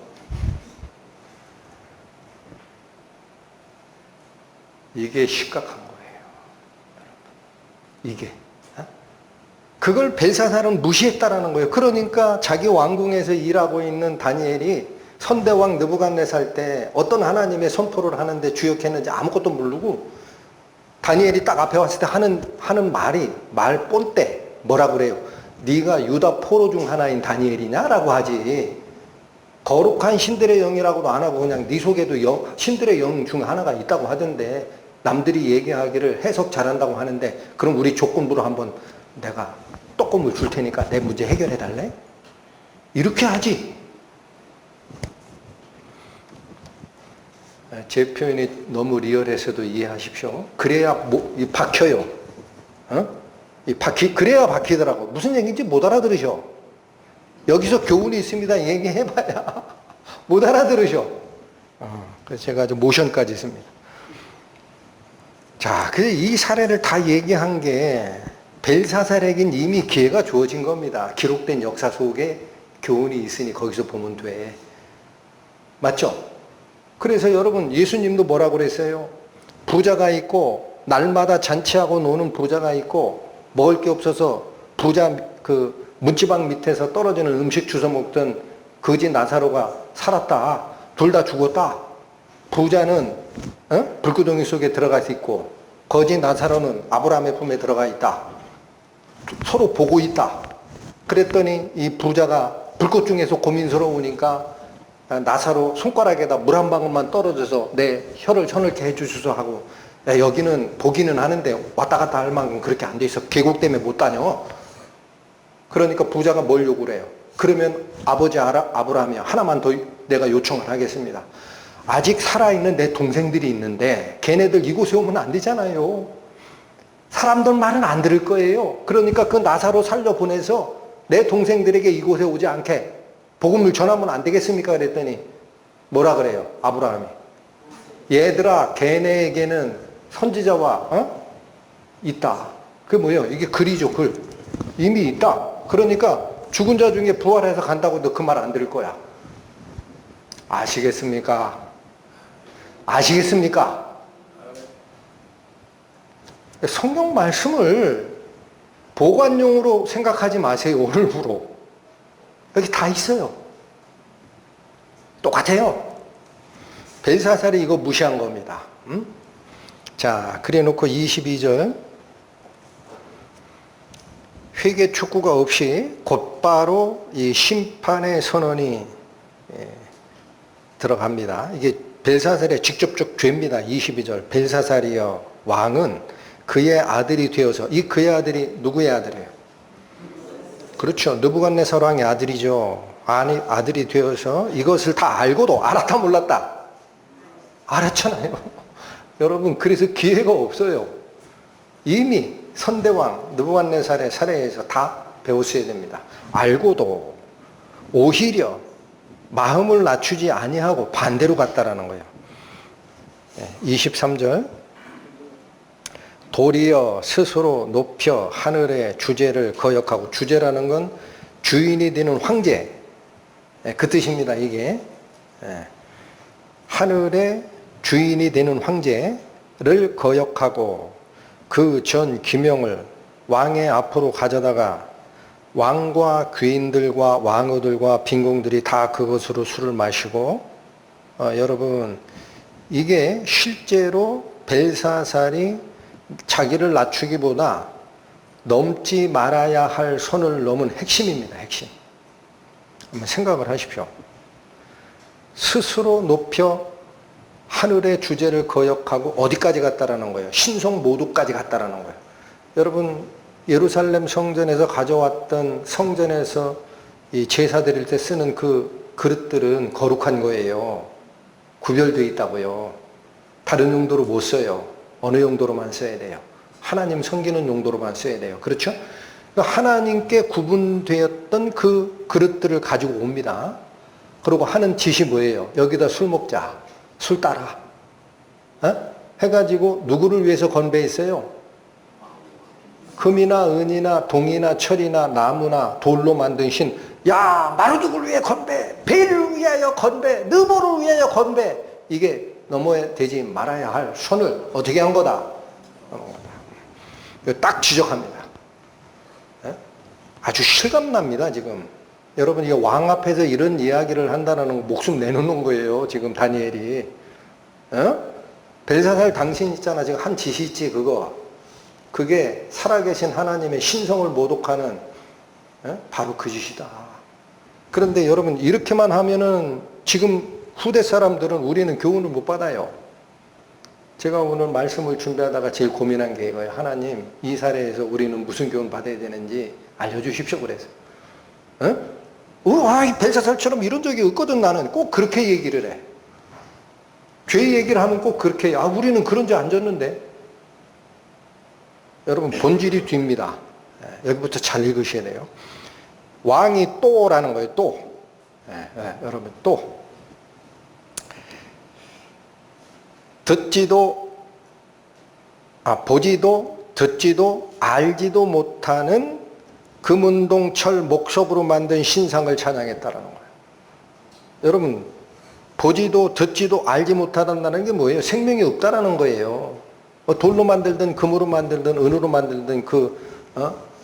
이게 심각한 거예요. 이게. 그걸 벨사살은 무시했다라는 거예요. 그러니까 자기 왕궁에서 일하고 있는 다니엘이 선대왕 느부갓네살 때 어떤 하나님의 선포를 하는데 주역했는지 아무것도 모르고 다니엘이 딱 앞에 왔을 때 하는 말 본때 뭐라 그래요? 네가 유다 포로 중 하나인 다니엘이냐라고 하지. 거룩한 신들의 영이라고도 안 하고 그냥 네 속에도 신들의 영 중 하나가 있다고 하던데 남들이 얘기하기를 해석 잘한다고 하는데 그럼 우리 조건부로 한번 내가 떡고물 줄 테니까 내 문제 해결해 달래? 이렇게 하지. 제 표현이 너무 리얼해서도 이해하십시오. 그래야 박혀요. 그래야 박히더라고. 무슨 얘기인지 못 알아들으셔. 여기서 교훈이 있습니다. 얘기해봐야 못 알아들으셔. 그래서 제가 아주 모션까지 있습니다. 자, 그래서 이 사례를 다 얘기한 게 벨사살에겐 이미 기회가 주어진 겁니다. 기록된 역사 속에 교훈이 있으니 거기서 보면 돼. 맞죠? 그래서 여러분, 예수님도 뭐라고 그랬어요? 부자가 있고 날마다 잔치하고 노는 부자가 있고 먹을 게 없어서 부자 문지방 밑에서 떨어지는 음식 주워 먹던 거지 나사로가 살았다. 둘 다 죽었다. 부자는 불구덩이 속에 들어가 있고 거지 나사로는 아브라함의 품에 들어가 있다. 서로 보고 있다. 그랬더니 이 부자가 불꽃 중에서 고민스러우니까 나사로 손가락에다 물 한 방울만 떨어져서 내 혀를 서늘게 해주소서 하고, 야, 여기는 보기는 하는데 왔다 갔다 할 만큼 그렇게 안 돼 있어. 계곡 때문에 못 다녀. 그러니까 부자가 뭘 요구를 해요? 그러면 아버지 아브라함이 하나만 더 내가 요청을 하겠습니다. 아직 살아있는 내 동생들이 있는데 걔네들 이곳에 오면 안 되잖아요. 사람들 말은 안 들을 거예요. 그러니까 그 나사로 살려보내서 내 동생들에게 이곳에 오지 않게 복음을 전하면 안 되겠습니까? 그랬더니 뭐라 그래요? 아브라함이. 얘들아, 걔네에게는 선지자와 있다. 그게 뭐예요? 이게 글이죠, 글. 이미 있다. 그러니까 죽은 자 중에 부활해서 간다고 너 그 말 안 들을 거야. 아시겠습니까? 아시겠습니까? 성경 말씀을 보관용으로 생각하지 마세요. 오늘부로. 여기 다 있어요. 똑같아요. 벨사살이 이거 무시한 겁니다. 자, 그래 놓고 22절. 회개 축구가 없이 곧바로 이 심판의 선언이 들어갑니다. 이게 벨사살의 직접적 죄입니다. 22절. 벨사살이여 왕은 그의 아들이 되어서, 이 그의 아들이 누구의 아들이에요? 그렇죠. 느부갓네살 왕의 아들이죠. 아들이 되어서 이것을 다 알고도 알았다 몰랐다. 알았잖아요. 여러분, 그래서 기회가 없어요. 이미 선대왕 느부갓네살의 사례에서 다 배웠어야 됩니다. 알고도 오히려 마음을 낮추지 아니하고 반대로 갔다라는 거예요. 23절. 도리어 스스로 높여 하늘의 주제를 거역하고, 주제라는 건 주인이 되는 황제, 그 뜻입니다. 이게 하늘의 주인이 되는 황제를 거역하고 그 전 기명을 왕의 앞으로 가져다가 왕과 귀인들과 왕후들과 빈궁들이 다 그것으로 술을 마시고 여러분 이게 실제로 벨사살이 자기를 낮추기보다 넘지 말아야 할 선을 넘은 핵심입니다. 핵심. 한번 생각을 하십시오. 스스로 높여 하늘의 주제를 거역하고 어디까지 갔다라는 거예요? 신성 모두까지 갔다라는 거예요. 여러분 예루살렘 성전에서 가져왔던 성전에서 이 제사 드릴 때 쓰는 그 그릇들은 거룩한 거예요. 구별되어 있다고요. 다른 용도로 못 써요. 어느 용도로만 써야 돼요? 하나님 섬기는 용도로만 써야 돼요. 그렇죠? 하나님께 구분되었던 그 그릇들을 가지고 옵니다. 그리고 하는 짓이 뭐예요? 여기다 술 먹자. 술 따라. 해가지고 누구를 위해서 건배했어요? 금이나 은이나 동이나 철이나 나무나 돌로 만든 신. 야, 마르둑을 위해 건배. 베일을 위하여 건배. 느보를 위하여 건배. 이게 넘어야 되지 말아야 할 선을 어떻게 한 거다? 딱 지적합니다. 아주 실감납니다, 지금. 여러분, 이게 왕 앞에서 이런 이야기를 한다는 거 목숨 내놓는 거예요, 지금 다니엘이. 벨사살 당신 있잖아, 지금 한 짓이 있지, 그거. 그게 살아계신 하나님의 신성을 모독하는 바로 그 짓이다. 그런데 여러분, 이렇게만 하면은 지금 후대 사람들은 우리는 교훈을 못 받아요. 제가 오늘 말씀을 준비하다가 제일 고민한 게 이거예요. 하나님, 이 사례에서 우리는 무슨 교훈 받아야 되는지 알려주십시오. 그래서. 이 벨사살처럼 이런 적이 없거든, 나는. 꼭 그렇게 얘기를 해. 죄 얘기를 하면 꼭 그렇게 해. 우리는 그런 죄 안 졌는데. 여러분, 본질이 뒤입니다. 여기부터 잘 읽으셔야 돼요. 왕이 또라는 거예요, 또. 여러분, 또. 보지도 듣지도 알지도 못하는 금은동 철 목석으로 만든 신상을 찬양했다라는 거예요. 여러분, 보지도 듣지도 알지 못하다는 게 뭐예요? 생명이 없다라는 거예요. 돌로 만들든 금으로 만들든 은으로 만들든 그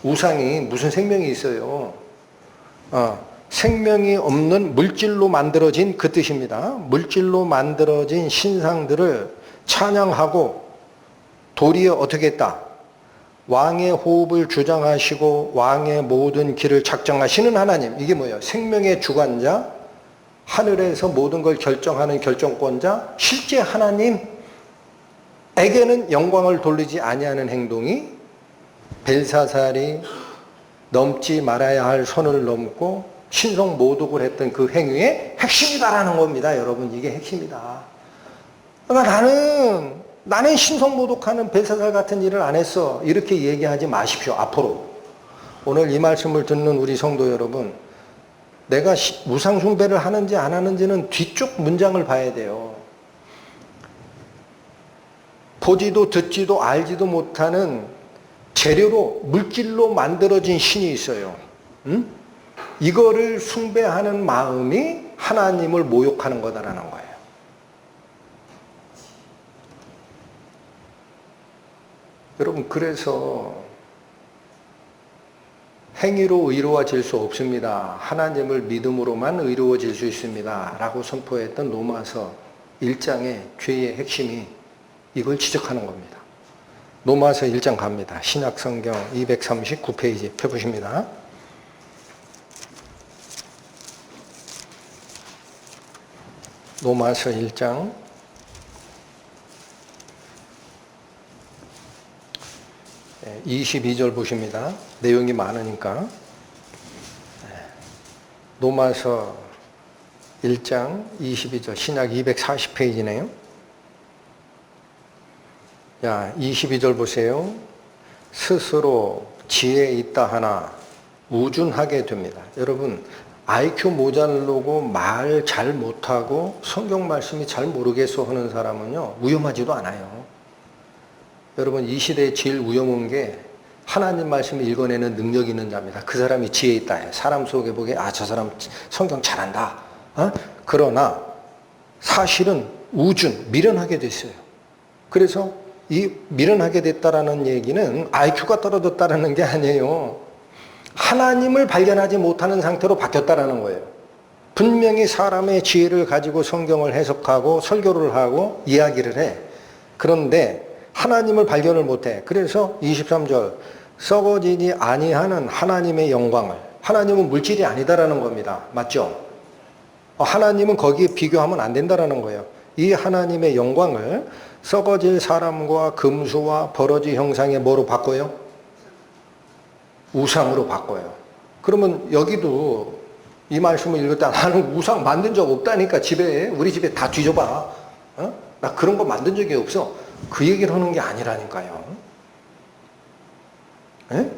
우상이 무슨 생명이 있어요? 생명이 없는 물질로 만들어진 그 뜻입니다. 물질로 만들어진 신상들을 찬양하고 도리어 어떻게 했다? 왕의 호흡을 주장하시고 왕의 모든 길을 작정하시는 하나님. 이게 뭐예요? 생명의 주관자, 하늘에서 모든 걸 결정하는 결정권자, 실제 하나님에게는 영광을 돌리지 아니하는 행동이 벨사살이 넘지 말아야 할 선을 넘고 신성 모독을 했던 그 행위의 핵심이다라는 겁니다. 여러분, 이게 핵심이다. 그러니까 나는 신성 모독하는 벨사살 같은 일을 안 했어. 이렇게 얘기하지 마십시오. 앞으로. 오늘 이 말씀을 듣는 우리 성도 여러분, 내가 우상 숭배를 하는지 안 하는지는 뒤쪽 문장을 봐야 돼요. 보지도 듣지도 알지도 못하는 재료로 물질로 만들어진 신이 있어요. 이거를 숭배하는 마음이 하나님을 모욕하는 거다라는 거예요. 여러분, 그래서 행위로 의로워질 수 없습니다. 하나님을 믿음으로만 의로워질 수 있습니다. 라고 선포했던 로마서 1장의 죄의 핵심이 이걸 지적하는 겁니다. 로마서 1장 갑니다. 신약성경 239페이지 펴보십니다. 로마서 1장 22절 보십니다. 내용이 많으니까. 로마서 1장 22절 신약 240페이지네요. 야, 22절 보세요. 스스로 지혜 있다 하나 우준하게 됩니다. 여러분, IQ 모자르고 말 잘 못하고 성경 말씀이 잘 모르겠어 하는 사람은요, 위험하지도 않아요. 여러분, 이 시대에 제일 위험한 게 하나님 말씀을 읽어내는 능력 있는 자입니다. 그 사람이 지혜 있다 해요. 사람 속에 보기에 저 사람 성경 잘한다. 그러나 사실은 미련하게 됐어요. 그래서 이 미련하게 됐다라는 얘기는 IQ가 떨어졌다라는 게 아니에요. 하나님을 발견하지 못하는 상태로 바뀌었다라는 거예요. 분명히 사람의 지혜를 가지고 성경을 해석하고 설교를 하고 이야기를 해. 그런데 하나님을 발견을 못해. 그래서 23절 썩어지지 아니하는 하나님의 영광을, 하나님은 물질이 아니다라는 겁니다. 맞죠? 하나님은 거기에 비교하면 안 된다라는 거예요. 이 하나님의 영광을 썩어질 사람과 금수와 버러지 형상의 뭐로 바꿔요? 우상으로 바꿔요. 그러면 여기도 이 말씀을 읽을 때 나는 우상 만든 적 없다니까. 우리 집에 다 뒤져봐. 나 그런 거 만든 적이 없어. 그 얘기를 하는 게 아니라니까요. 에?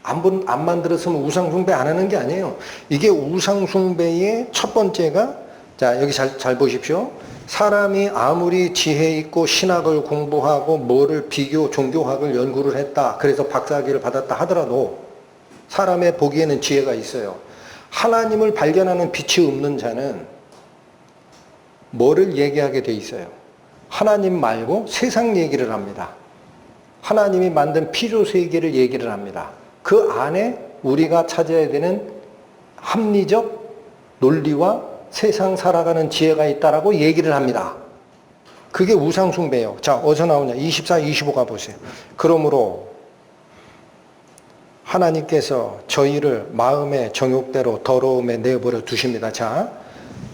안 만들었으면 우상숭배 안 하는 게 아니에요. 이게 우상숭배의 첫 번째가, 자, 여기 잘 보십시오. 사람이 아무리 지혜 있고 신학을 공부하고 뭐를 종교학을 연구를 했다. 그래서 박사학위를 받았다 하더라도 사람의 보기에는 지혜가 있어요. 하나님을 발견하는 빛이 없는 자는 뭐를 얘기하게 돼 있어요? 하나님 말고 세상 얘기를 합니다. 하나님이 만든 피조세계를 얘기를 합니다. 그 안에 우리가 찾아야 되는 합리적 논리와 세상 살아가는 지혜가 있다라고 얘기를 합니다. 그게 우상숭배예요. 자, 어디서 나오냐? 24, 25 가보세요. 그러므로 하나님께서 저희를 마음의 정욕대로 더러움에 내버려 두십니다. 자,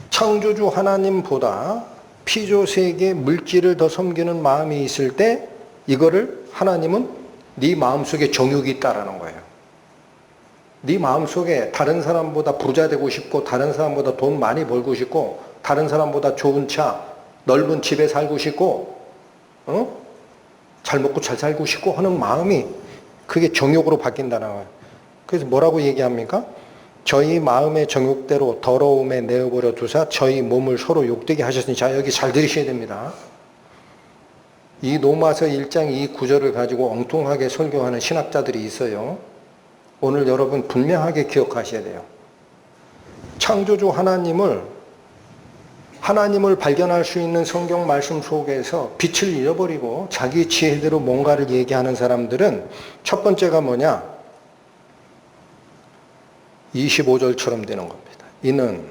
창조주 하나님보다 피조세계 물질을 더 섬기는 마음이 있을 때 이거를 하나님은 네 마음속에 정욕이 있다라는 거예요. 네 마음속에 다른 사람보다 부자 되고 싶고 다른 사람보다 돈 많이 벌고 싶고 다른 사람보다 좋은 차, 넓은 집에 살고 싶고 잘 먹고 잘 살고 싶고 하는 마음이 그게 정욕으로 바뀐다는 거예요. 그래서 뭐라고 얘기합니까? 저희 마음의 정욕대로 더러움에 내어버려 두사 저희 몸을 서로 욕되게 하셨으니, 자, 여기 잘 들으셔야 됩니다. 이 로마서 1장 이 구절을 가지고 엉뚱하게 설교하는 신학자들이 있어요. 오늘 여러분 분명하게 기억하셔야 돼요. 창조주 하나님을 발견할 수 있는 성경 말씀 속에서 빛을 잃어버리고 자기 지혜대로 뭔가를 얘기하는 사람들은 첫 번째가 뭐냐? 25절처럼 되는 겁니다. 이는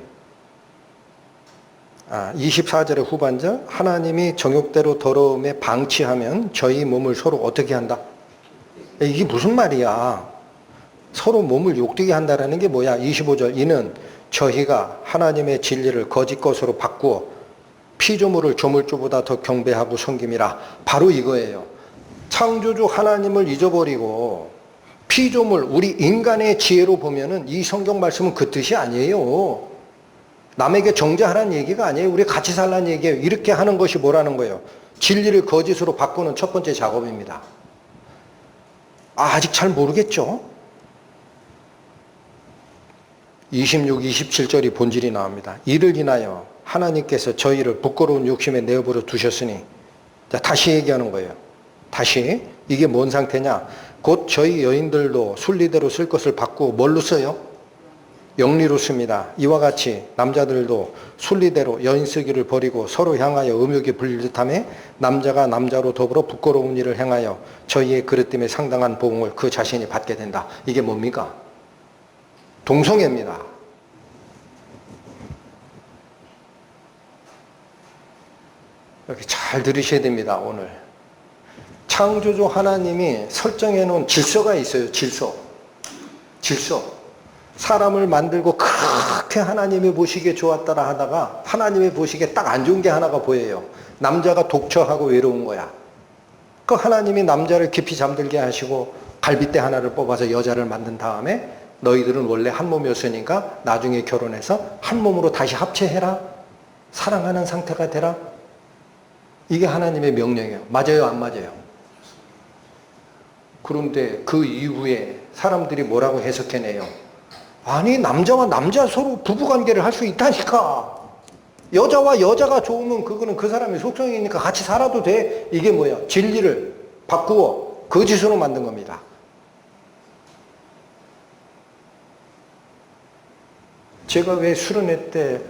24절의 후반절, 하나님이 정욕대로 더러움에 방치하면 저희 몸을 서로 어떻게 한다? 이게 무슨 말이야? 서로 몸을 욕되게 한다라는 게 뭐야? 25절, 이는 저희가 하나님의 진리를 거짓 것으로 바꾸어 피조물을 조물주보다 더 경배하고 섬김이라. 바로 이거예요. 창조주 하나님을 잊어버리고 피조물, 우리 인간의 지혜로 보면은 이 성경 말씀은 그 뜻이 아니에요. 남에게 정죄하라는 얘기가 아니에요. 우리 같이 살라는 얘기예요. 이렇게 하는 것이 뭐라는 거예요? 진리를 거짓으로 바꾸는 첫 번째 작업입니다. 아직 잘 모르겠죠? 26, 27절이 본질이 나옵니다. 이를 인하여 하나님께서 저희를 부끄러운 욕심에 내어버려 두셨으니, 자, 다시 얘기하는 거예요. 다시. 이게 뭔 상태냐? 곧 저희 여인들도 순리대로 쓸 것을 바꾸고 뭘로 써요? 영리로 씁니다. 이와 같이 남자들도 순리대로 여인 쓰기를 버리고 서로 향하여 음욕에 불릴 듯하며 남자가 남자로 더불어 부끄러운 일을 행하여 저희의 그릇 때문에 상당한 보응을 그 자신이 받게 된다. 이게 뭡니까? 동성애입니다. 이렇게 잘 들으셔야 됩니다. 오늘 창조주 하나님이 설정해 놓은 질서가 있어요. 질서. 사람을 만들고 그렇게 하나님이 보시기에 좋았다라 하다가 하나님이 보시기에 딱 안 좋은 게 하나가 보여요. 남자가 독처하고 외로운 거야. 그 하나님이 남자를 깊이 잠들게 하시고 갈빗대 하나를 뽑아서 여자를 만든 다음에 너희들은 원래 한 몸이었으니까 나중에 결혼해서 한 몸으로 다시 합체해라. 사랑하는 상태가 되라. 이게 하나님의 명령이에요. 맞아요, 안 맞아요? 그런데 그 이후에 사람들이 뭐라고 해석해내요? 아니, 남자와 남자 서로 부부관계를 할 수 있다니까. 여자와 여자가 좋으면 그거는 그 사람의 속성이니까 같이 살아도 돼. 이게 뭐야? 진리를 바꾸어 거짓으로 만든 겁니다. 제가 왜 수련회 때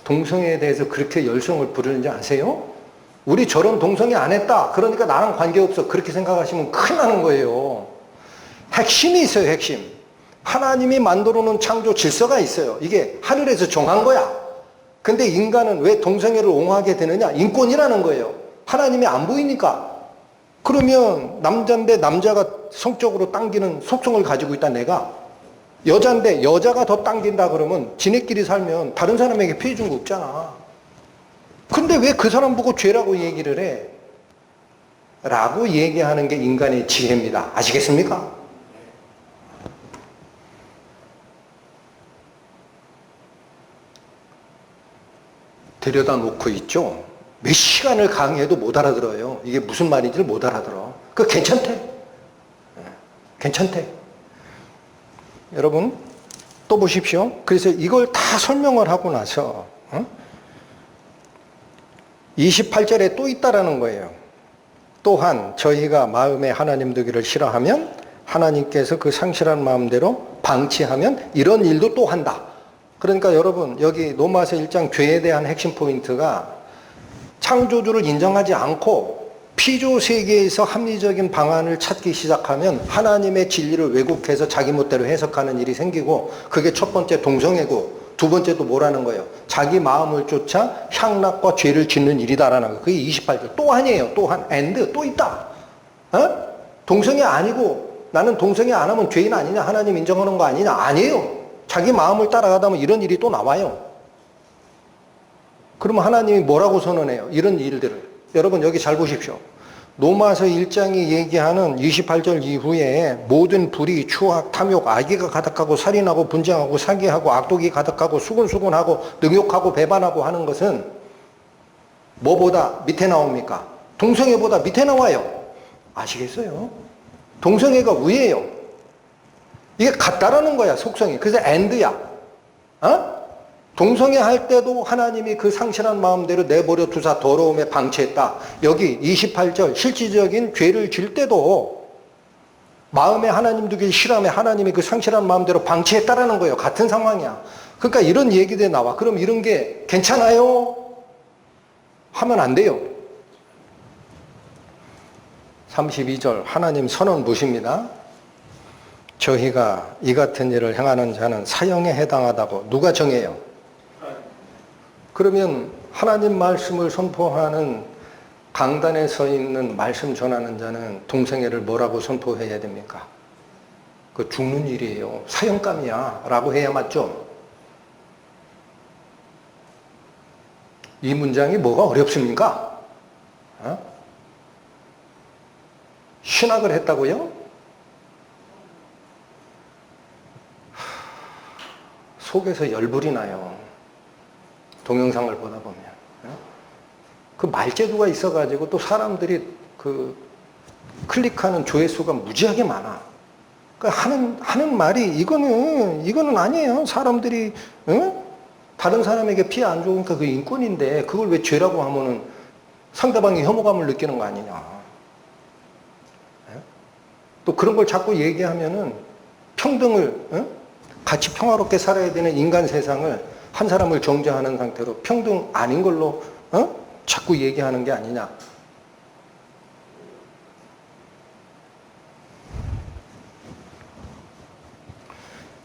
동성애에 대해서 그렇게 열성을 부르는지 아세요? 우리 저런 동성애 안 했다. 그러니까 나랑 관계없어. 그렇게 생각하시면 큰일 나는 거예요. 핵심이 있어요, 핵심. 하나님이 만들어 놓은 창조 질서가 있어요. 이게 하늘에서 정한 거야. 근데 인간은 왜 동성애를 옹호하게 되느냐? 인권이라는 거예요. 하나님이 안 보이니까. 그러면 남자인데 남자가 성적으로 당기는 속성을 가지고 있다, 내가. 여자인데 여자가 더 당긴다 그러면 지네끼리 살면 다른 사람에게 피해 준 거 없잖아. 근데 왜 그 사람 보고 죄라고 얘기를 해? 라고 얘기하는 게 인간의 지혜입니다. 아시겠습니까? 데려다 놓고 있죠. 몇 시간을 강의해도 못 알아들어요. 이게 무슨 말인지를 못 알아들어. 그 괜찮대. 괜찮대. 여러분 또 보십시오. 그래서 이걸 다 설명을 하고 나서 28절에 또 있다라는 거예요. 또한 저희가 마음에 하나님 되기를 싫어하면 하나님께서 그 상실한 마음대로 방치하면 이런 일도 또 한다. 그러니까 여러분 여기 로마서 1장 죄에 대한 핵심 포인트가 창조주를 인정하지 않고 피조 세계에서 합리적인 방안을 찾기 시작하면 하나님의 진리를 왜곡해서 자기 멋대로 해석하는 일이 생기고, 그게 첫 번째 동성애고, 두 번째도 뭐라는 거예요? 자기 마음을 쫓아 향락과 죄를 짓는 일이다라는 거예요. 그게 28절. 또 아니에요. 또한 and 또 있다. 동성애 아니고 나는 동성애 안 하면 죄인 아니냐? 하나님 인정하는 거 아니냐? 아니에요. 자기 마음을 따라가다 보면 이런 일이 또 나와요. 그러면 하나님이 뭐라고 선언해요? 이런 일들을. 여러분 여기 잘 보십시오. 로마서 1장이 얘기하는 28절 이후에 모든 불의, 추악, 탐욕, 악의가 가득하고 살인하고 분쟁하고 사기하고 악독이 가득하고 수군수군하고 능욕하고 배반하고 하는 것은 뭐보다 밑에 나옵니까? 동성애보다 밑에 나와요. 아시겠어요? 동성애가 위에요. 이게 같다라는 거야, 속성이. 그래서 and야. 동성애 할 때도 하나님이 그 상실한 마음대로 내버려 두사 더러움에 방치했다. 여기 28절 실질적인 죄를 질 때도 마음에 하나님 두기 싫어하며 하나님이 그 상실한 마음대로 방치했다라는 거예요. 같은 상황이야. 그러니까 이런 얘기들이 나와. 그럼 이런 게 괜찮아요? 하면 안 돼요. 32절 하나님 선언 보십니다. 저희가 이 같은 일을 행하는 자는 사형에 해당하다고 누가 정해요? 그러면 하나님 말씀을 선포하는 강단에 서 있는 말씀 전하는 자는 동성애를 뭐라고 선포해야 됩니까? 그 죽는 일이에요. 사형감이야 라고 해야 맞죠? 이 문장이 뭐가 어렵습니까? 신학을 했다고요? 속에서 열불이 나요. 동영상을 보다 보면. 그 말재주가 있어가지고 또 사람들이 그 클릭하는 조회수가 무지하게 많아. 그러니까 하는 말이 이거는 아니에요. 사람들이, 다른 사람에게 피해 안 좋으니까 그 인권인데 그걸 왜 죄라고 하면은 상대방이 혐오감을 느끼는 거 아니냐. 또 그런 걸 자꾸 얘기하면은 평등을, 같이 평화롭게 살아야 되는 인간 세상을 한 사람을 정죄하는 상태로 평등 아닌 걸로 자꾸 얘기하는 게 아니냐.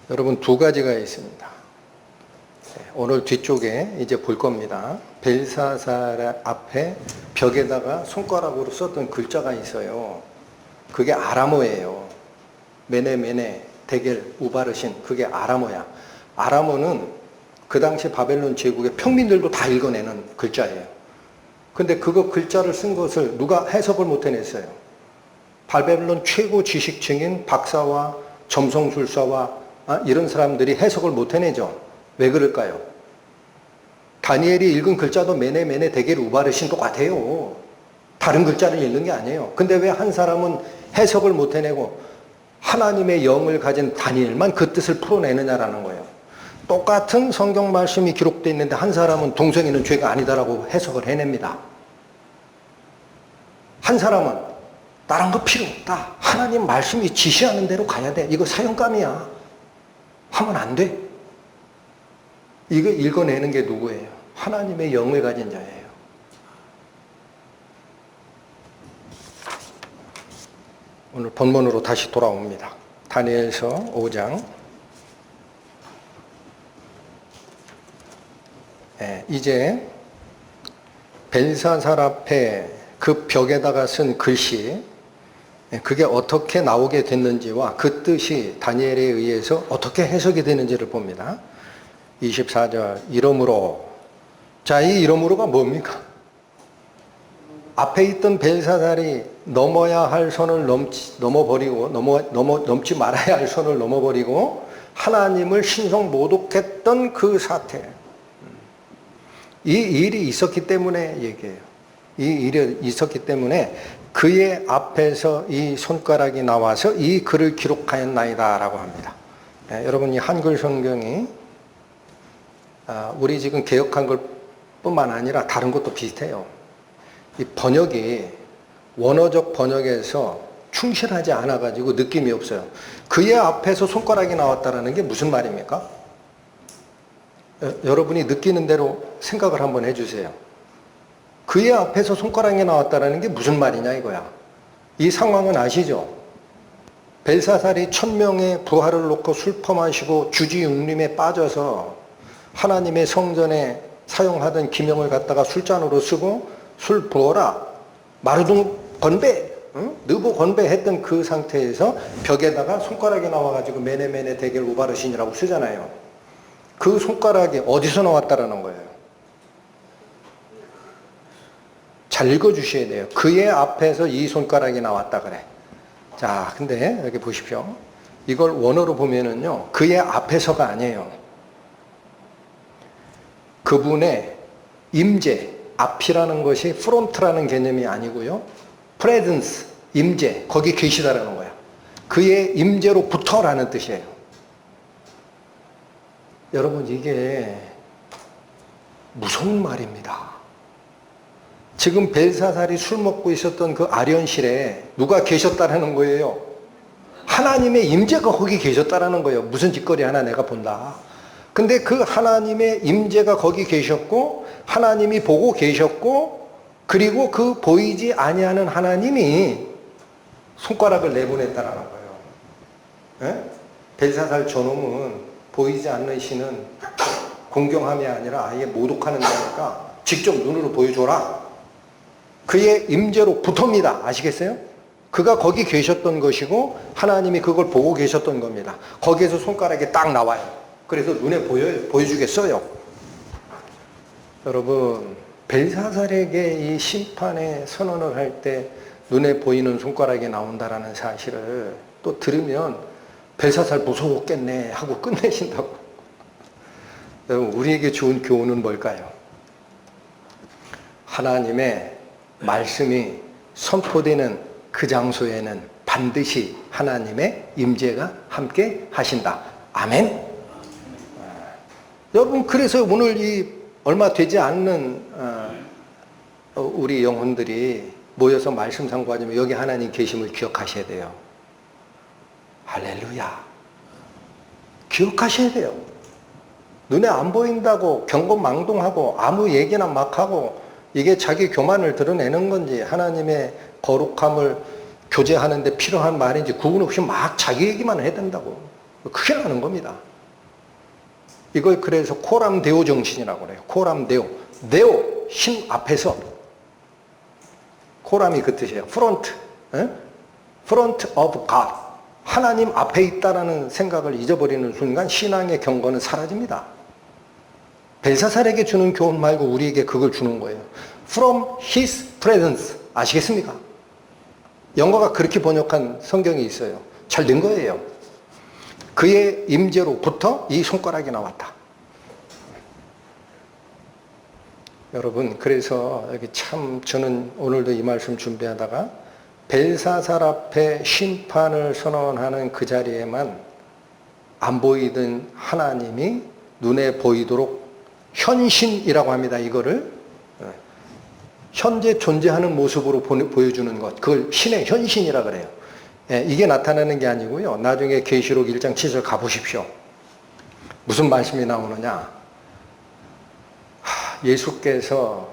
여러분 두 가지가 있습니다. 오늘 뒤쪽에 이제 볼 겁니다. 벨사살 앞에 벽에다가 손가락으로 썼던 글자가 있어요. 그게 아람어예요. 메네 데겔 우바르신, 그게 아람어야. 아람어는 그 당시 바벨론 제국의 평민들도 다 읽어내는 글자예요. 근데 그거 글자를 쓴 것을 누가 해석을 못 해냈어요. 바벨론 최고 지식층인 박사와 점성술사와 이런 사람들이 해석을 못 해내죠. 왜 그럴까요? 다니엘이 읽은 글자도 메네 데겔 우바르신 똑같아요. 다른 글자를 읽는 게 아니에요. 근데 왜 한 사람은 해석을 못 해내고 하나님의 영을 가진 다니엘만 그 뜻을 풀어내느냐라는 거예요. 똑같은 성경 말씀이 기록되어 있는데 한 사람은 동성애는 죄가 아니다라고 해석을 해냅니다. 한 사람은 다른 거 필요 없다. 하나님 말씀이 지시하는 대로 가야 돼. 이거 사형감이야. 하면 안 돼. 이거 읽어내는 게 누구예요? 하나님의 영을 가진 자예요. 오늘 본문으로 다시 돌아옵니다. 다니엘서 5장. 이제 벨사살 앞에 그 벽에다가 쓴 글씨, 그게 어떻게 나오게 됐는지와 그 뜻이 다니엘에 의해서 어떻게 해석이 되는지를 봅니다. 24절, 이러므로. 자, 이 이러므로가 뭡니까? 앞에 있던 벨사살이 넘어야 할 선을 넘어버리고, 넘지 말아야 할 선을 넘어버리고 하나님을 신성 모독했던 그 사태. 이 일이 있었기 때문에 얘기해요. 이 일이 있었기 때문에 그의 앞에서 이 손가락이 나와서 이 글을 기록하였나이다 라고 합니다. 여러분, 이 한글 성경이 우리 지금 개혁한 걸 뿐만 아니라 다른 것도 비슷해요. 이 번역이 원어적 번역에서 충실하지 않아가지고 느낌이 없어요. 그의 앞에서 손가락이 나왔다는 게 무슨 말입니까? 여러분이 느끼는 대로 생각을 한번 해주세요. 그의 앞에서 손가락이 나왔다는 게 무슨 말이냐 이거야. 이 상황은 아시죠? 벨사살이 1000명의 부하를 놓고 술 퍼마시고 주지육림에 빠져서 하나님의 성전에 사용하던 기명을 갖다가 술잔으로 쓰고 술 부어라, 마르둥 건배, 느보 건배했던 그 상태에서 벽에다가 손가락이 나와가지고 메네메네 대겔 우바르신이라고 쓰잖아요. 그 손가락이 어디서 나왔다라는 거예요? 잘 읽어주셔야 돼요. 그의 앞에서 이 손가락이 나왔다 그래. 자, 근데 여기 보십시오. 이걸 원어로 보면은요, 그의 앞에서가 아니에요. 그분의 임재, 앞이라는 것이 프론트라는 개념이 아니고요. 프레젠스, 임재, 거기 계시다라는 거야. 그의 임재로부터라는 뜻이에요. 여러분, 이게 무서운 말입니다. 지금 벨사살이 술 먹고 있었던 그 아련실에 누가 계셨다라는 거예요? 하나님의 임재가 거기 계셨다라는 거예요. 무슨 짓거리 하나 내가 본다. 근데 그 하나님의 임재가 거기 계셨고 하나님이 보고 계셨고 그리고 그 보이지 아니하는 하나님이 손가락을 내보냈다라는 거예요. 에? 벨사살 저놈은 보이지 않는 신은 공경함이 아니라 아예 모독하는 자니까 직접 눈으로 보여줘라. 그의 임재로부터입니다. 아시겠어요? 그가 거기 계셨던 것이고 하나님이 그걸 보고 계셨던 겁니다. 거기에서 손가락이 딱 나와요. 그래서 눈에 보여요. 보여주겠어요. 여러분, 벨사살에게 이 심판의 선언을 할 때 눈에 보이는 손가락이 나온다라는 사실을 또 들으면 벨사살 무서웠겠네 하고 끝내신다고. 여러분, 우리에게 좋은 교훈은 뭘까요? 하나님의 말씀이 선포되는 그 장소에는 반드시 하나님의 임재가 함께 하신다. 아멘. 여러분, 그래서 오늘 이 얼마 되지 않는 우리 영혼들이 모여서 말씀 상고하지만 여기 하나님 계심을 기억하셔야 돼요. 할렐루야. 기억하셔야 돼요. 눈에 안 보인다고 경고망동하고 아무 얘기나 막 하고 이게 자기 교만을 드러내는 건지 하나님의 거룩함을 교제하는 데 필요한 말인지 구분 없이 막 자기 얘기만 해야 된다고. 큰일 나는 겁니다. 이걸 그래서 코람 데오 정신이라고 그래요. 코람 데오. 데오, 신 앞에서. 코람이 그 뜻이에요. 프론트. 프론트 오브 갓. 하나님 앞에 있다라는 생각을 잊어버리는 순간 신앙의 경건은 사라집니다. 벨사살에게 주는 교훈 말고 우리에게 그걸 주는 거예요. From his presence. 아시겠습니까? 영어가 그렇게 번역한 성경이 있어요. 잘 된 거예요. 그의 임재로부터 이 손가락이 나왔다. 여러분, 그래서 여기 참 저는 오늘도 이 말씀 준비하다가 벨사살 앞에 심판을 선언하는 그 자리에만 안 보이던 하나님이 눈에 보이도록 현신이라고 합니다. 이거를 현재 존재하는 모습으로 보여주는 것, 그걸 신의 현신이라 그래요. 이게 나타나는 게 아니고요. 나중에 계시록 1장 7절 가보십시오. 무슨 말씀이 나오느냐. 예수께서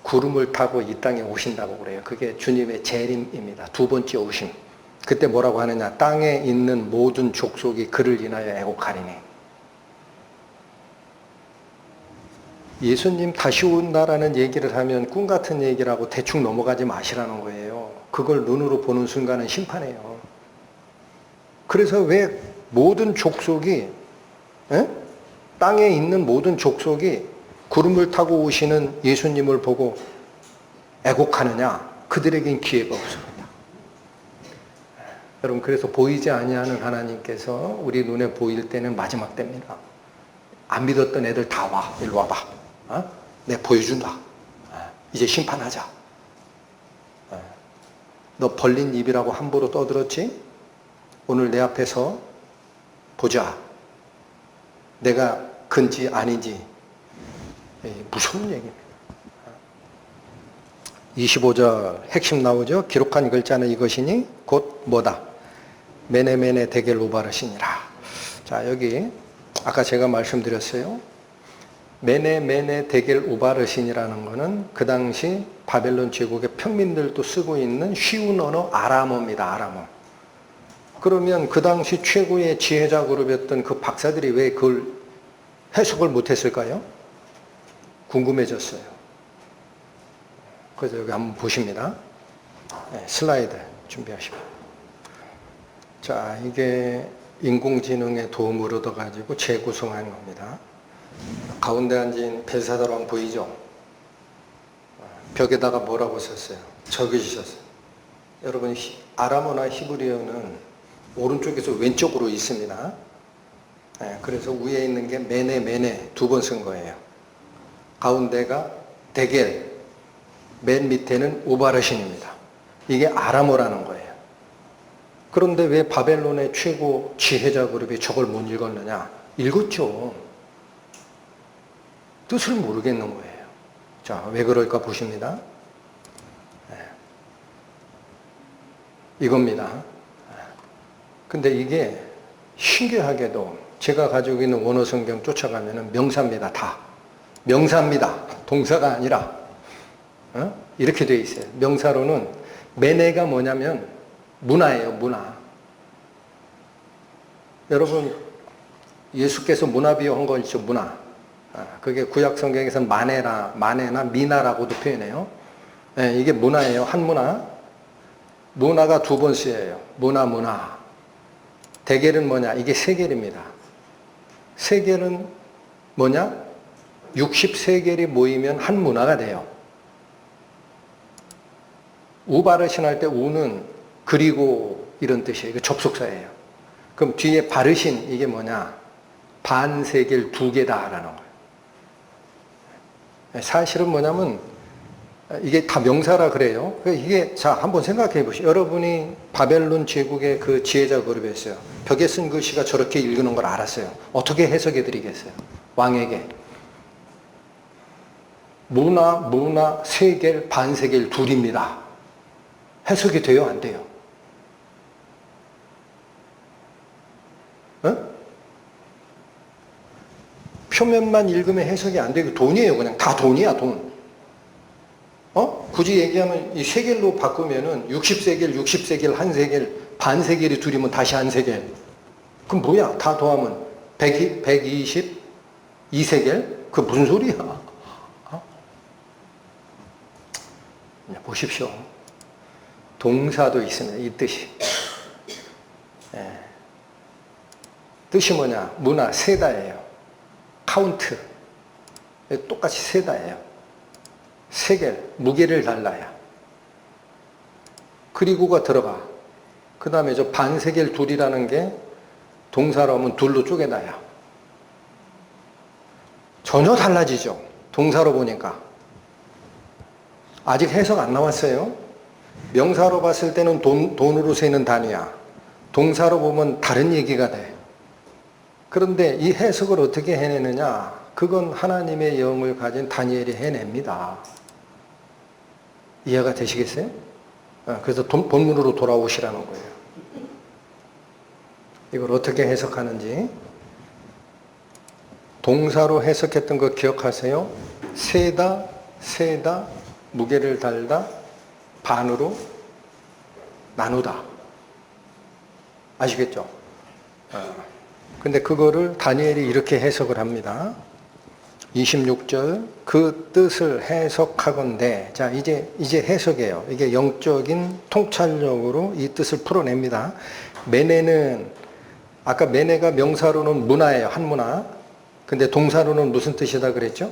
구름을 타고 이 땅에 오신다고 그래요. 그게 주님의 재림입니다. 두 번째 오심. 그때 뭐라고 하느냐? 땅에 있는 모든 족속이 그를 인하여 애곡하리니. 예수님 다시 온다라는 얘기를 하면 꿈 같은 얘기라고 대충 넘어가지 마시라는 거예요. 그걸 눈으로 보는 순간은 심판이에요. 그래서 왜 모든 족속이, 땅에 있는 모든 족속이 구름을 타고 오시는 예수님을 보고 애곡하느냐? 그들에겐 기회가 없습니다. 여러분, 그래서 보이지 아니하는 하나님께서 우리 눈에 보일 때는 마지막 때입니다. 안 믿었던 애들 다 와. 일로 와봐. 내가 보여준다. 이제 심판하자. 너 벌린 입이라고 함부로 떠들었지? 오늘 내 앞에서 보자. 내가 근지 아닌지. 무서운 얘기입니다. 25절 핵심 나오죠? 기록한 글자는 이것이니 곧 뭐다? 메네메네 데겔 우바르시니라. 자, 여기 아까 제가 말씀드렸어요. 메네메네 데겔 우바르신이라는 것은 그 당시 바벨론 제국의 평민들도 쓰고 있는 쉬운 언어 아람어입니다. 아람어. 그러면 그 당시 최고의 지혜자 그룹이었던 그 박사들이 왜 그걸 해석을 못했을까요? 궁금해졌어요. 그래서 여기 한번 보십니다. 슬라이드 준비하시고. 자, 이게 인공지능의 도움을 얻어가지고 재구성한 겁니다. 가운데 앉은 벨사다왕 보이죠? 벽에다가 뭐라고 썼어요? 적으셨어요. 여러분, 아람어나 히브리어는 오른쪽에서 왼쪽으로 있습니다. 그래서 위에 있는 게 메네 메네 두 번 쓴 거예요. 가운데가 데겔, 맨 밑에는 우바르신입니다. 이게 아람어라는 거예요. 그런데 왜 바벨론의 최고 지혜자 그룹이 저걸 못 읽었느냐? 읽었죠. 뜻을 모르겠는 거예요. 자, 왜 그럴까 보십니다. 이겁니다. 근데 이게 신기하게도 제가 가지고 있는 원어 성경 쫓아가면 명사입니다. 다. 명사입니다. 동사가 아니라. 이렇게 되어 있어요. 명사로는 메네가 뭐냐면 문화예요. 문화. 여러분, 예수께서 문화 비유한 거 있죠. 문화. 그게 구약 성경에서 마네나 미나라고도 표현해요. 이게 문화예요. 한 문화. 문화가 두 번 쓰여요. 문화. 대겔은 뭐냐? 이게 세겔입니다. 세겔은 뭐냐? 60세겔이 모이면 한 문화가 돼요. 우바르신 할 때 우는 그리고 이런 뜻이에요. 이거 접속사예요. 그럼 뒤에 바르신 이게 뭐냐? 반세겔 두 개다라는 거예요. 사실은 뭐냐면 이게 다 명사라 그래요. 이게 자 한번 생각해 보시죠. 여러분이 바벨론 제국의 그 지혜자 그룹이었어요. 벽에 쓴 글씨가 저렇게 읽는 걸 알았어요. 어떻게 해석해 드리겠어요? 왕에게. 문화, 세겔, 반세겔 둘입니다. 해석이 돼요? 안 돼요? 표면만 읽으면 해석이 안 되고 돈이에요. 그냥 다 돈이야, 돈. 굳이 얘기하면 이 세겔로 바꾸면은 60세겔, 한 세겔, 반 세겔이 둘이면 다시 한 세겔. 그럼 뭐야? 다 더하면 122세겔? 그 무슨 소리야? 보십시오. 동사도 있습니다. 이 뜻이. 뜻이 뭐냐? 문화, 세다예요. 카운트. 똑같이 세다예요. 세겔, 무게를 달라야. 그리고가 들어가. 그 다음에 저 반세겔 둘이라는 게 동사로 하면 둘로 쪼개다야. 전혀 달라지죠. 동사로 보니까. 아직 해석 안 나왔어요. 명사로 봤을 때는 돈으로 세는 단위야. 동사로 보면 다른 얘기가 돼. 그런데 이 해석을 어떻게 해내느냐? 그건 하나님의 영을 가진 다니엘이 해냅니다. 이해가 되시겠어요? 그래서 본문으로 돌아오시라는 거예요. 이걸 어떻게 해석하는지. 동사로 해석했던 거 기억하세요? 세다, 무게를 달다, 반으로 나누다. 아시겠죠? 근데 그거를 다니엘이 이렇게 해석을 합니다. 26절 그 뜻을 해석하건대. 자, 이제 해석이에요. 이게 영적인 통찰력으로 이 뜻을 풀어냅니다. 메네는 아까 메네가 명사로는 문화예요. 한문화. 근데 동사로는 무슨 뜻이다 그랬죠?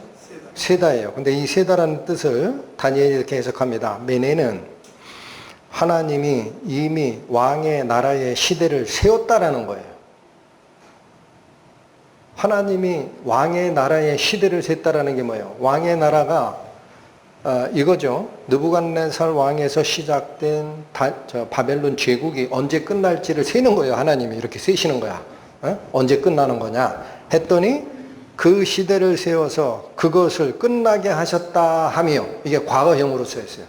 세다예요. 근데 이 세다라는 뜻을 다니엘이 이렇게 해석합니다. 메네는 하나님이 이미 왕의 나라의 시대를 세웠다라는 거예요. 하나님이 왕의 나라의 시대를 셌다라는 게 뭐예요? 왕의 나라가 이거죠. 느부갓네살 왕에서 시작된 바벨론 제국이 언제 끝날지를 세는 거예요. 하나님이 이렇게 세시는 거야. 언제 끝나는 거냐 했더니 그 시대를 세워서 그것을 끝나게 하셨다 하며, 이게 과거형으로 쓰였어요.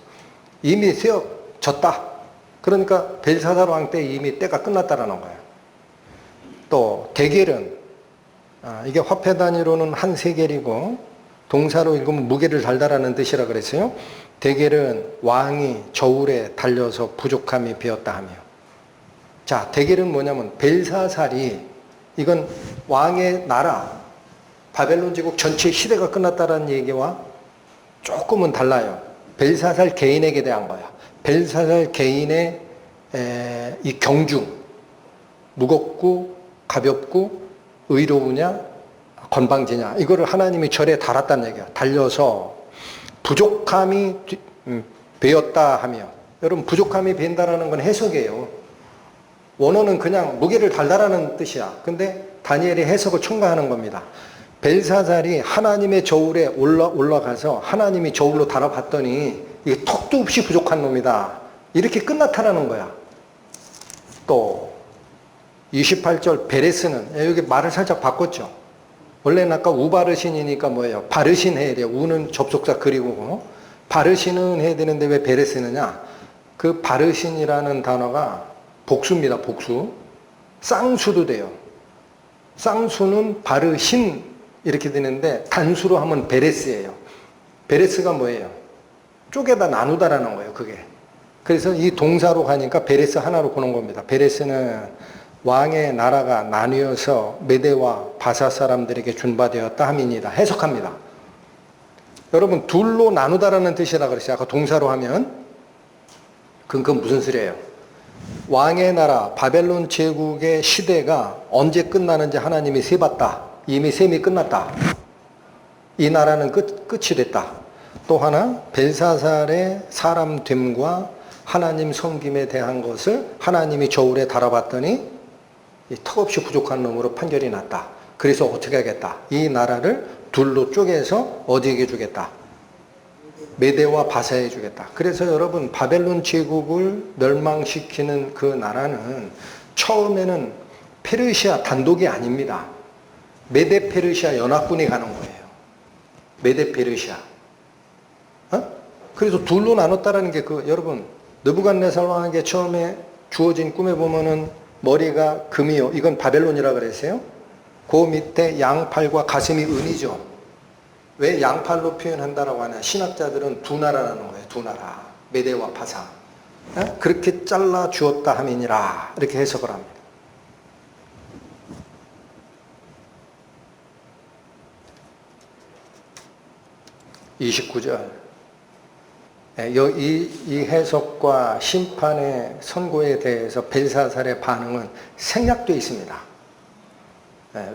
이미 세워졌다. 그러니까 벨사살 왕 때 이미 때가 끝났다라는 거예요. 또 대겔은 이게 화폐 단위로는 한 세겔이고 동사로 읽으면 무게를 달다라는 뜻이라 그랬어요. 대겔은 왕이 저울에 달려서 부족함이 배었다 하며. 자, 대겔은 뭐냐면 벨사살이, 이건 왕의 나라 바벨론 제국 전체 시대가 끝났다라는 얘기와 조금은 달라요. 벨사살 개인에게 대한 거야. 벨사살 개인의 이 경중, 무겁고 가볍고 의로우냐 건방지냐, 이거를 하나님이 절에 달았다는 얘기야. 달려서 부족함이 배었다 하며. 여러분, 부족함이 벤다라는 건 해석이에요. 원어는 그냥 무게를 달다라는 뜻이야. 근데 다니엘이 해석을 첨가하는 겁니다. 벨사살이 하나님의 저울에 올라가서 하나님이 저울로 달아봤더니 이게 턱도 없이 부족한 놈이다. 이렇게 끝났다라는 거야. 또 28절 베레스는, 여기 말을 살짝 바꿨죠. 원래는 아까 우바르신이니까 뭐예요? 바르신 해야 돼요. 우는 접속사 그리고 바르신은 해야 되는데 왜 베레스느냐? 그 바르신이라는 단어가 복수입니다. 복수. 쌍수도 돼요. 쌍수는 바르신 이렇게 되는데 단수로 하면 베레스예요. 베레스가 뭐예요? 쪼개다 나누다라는 거예요. 그게. 그래서 이 동사로 가니까 베레스 하나로 보는 겁니다. 베레스는 왕의 나라가 나뉘어서 메대와 바사 사람들에게 준바되었다 함이니다. 해석합니다. 여러분, 둘로 나누다라는 뜻이라 그랬어요. 아까 동사로 하면. 그건 무슨 소리예요? 왕의 나라 바벨론 제국의 시대가 언제 끝나는지 하나님이 세봤다. 이미 셈이 끝났다. 이 나라는 끝이 됐다. 또 하나, 벨사살의 사람됨과 하나님 섬김에 대한 것을 하나님이 저울에 달아봤더니 턱없이 부족한 놈으로 판결이 났다. 그래서 어떻게 하겠다? 이 나라를 둘로 쪼개서 어디에게 주겠다? 메대와 바사에 주겠다. 그래서 여러분, 바벨론 제국을 멸망시키는 그 나라는 처음에는 페르시아 단독이 아닙니다. 메대 페르시아 연합군이 가는 거예요. 메대 페르시아. 그래서 둘로 나눴다라는 게 여러분, 느부갓네살 왕에게 처음에 주어진 꿈에 보면은 머리가 금이요. 이건 바벨론이라 그랬어요. 그 밑에 양팔과 가슴이 은이죠. 왜 양팔로 표현한다라고 하냐? 신학자들은 두 나라라는 거예요. 두 나라. 메대와 바사. 그렇게 잘라 주었다 함이니라. 이렇게 해석을 합니다. (29절) 이 해석과 심판의 선고에 대해서 벨사살의 반응은 생략되어 있습니다.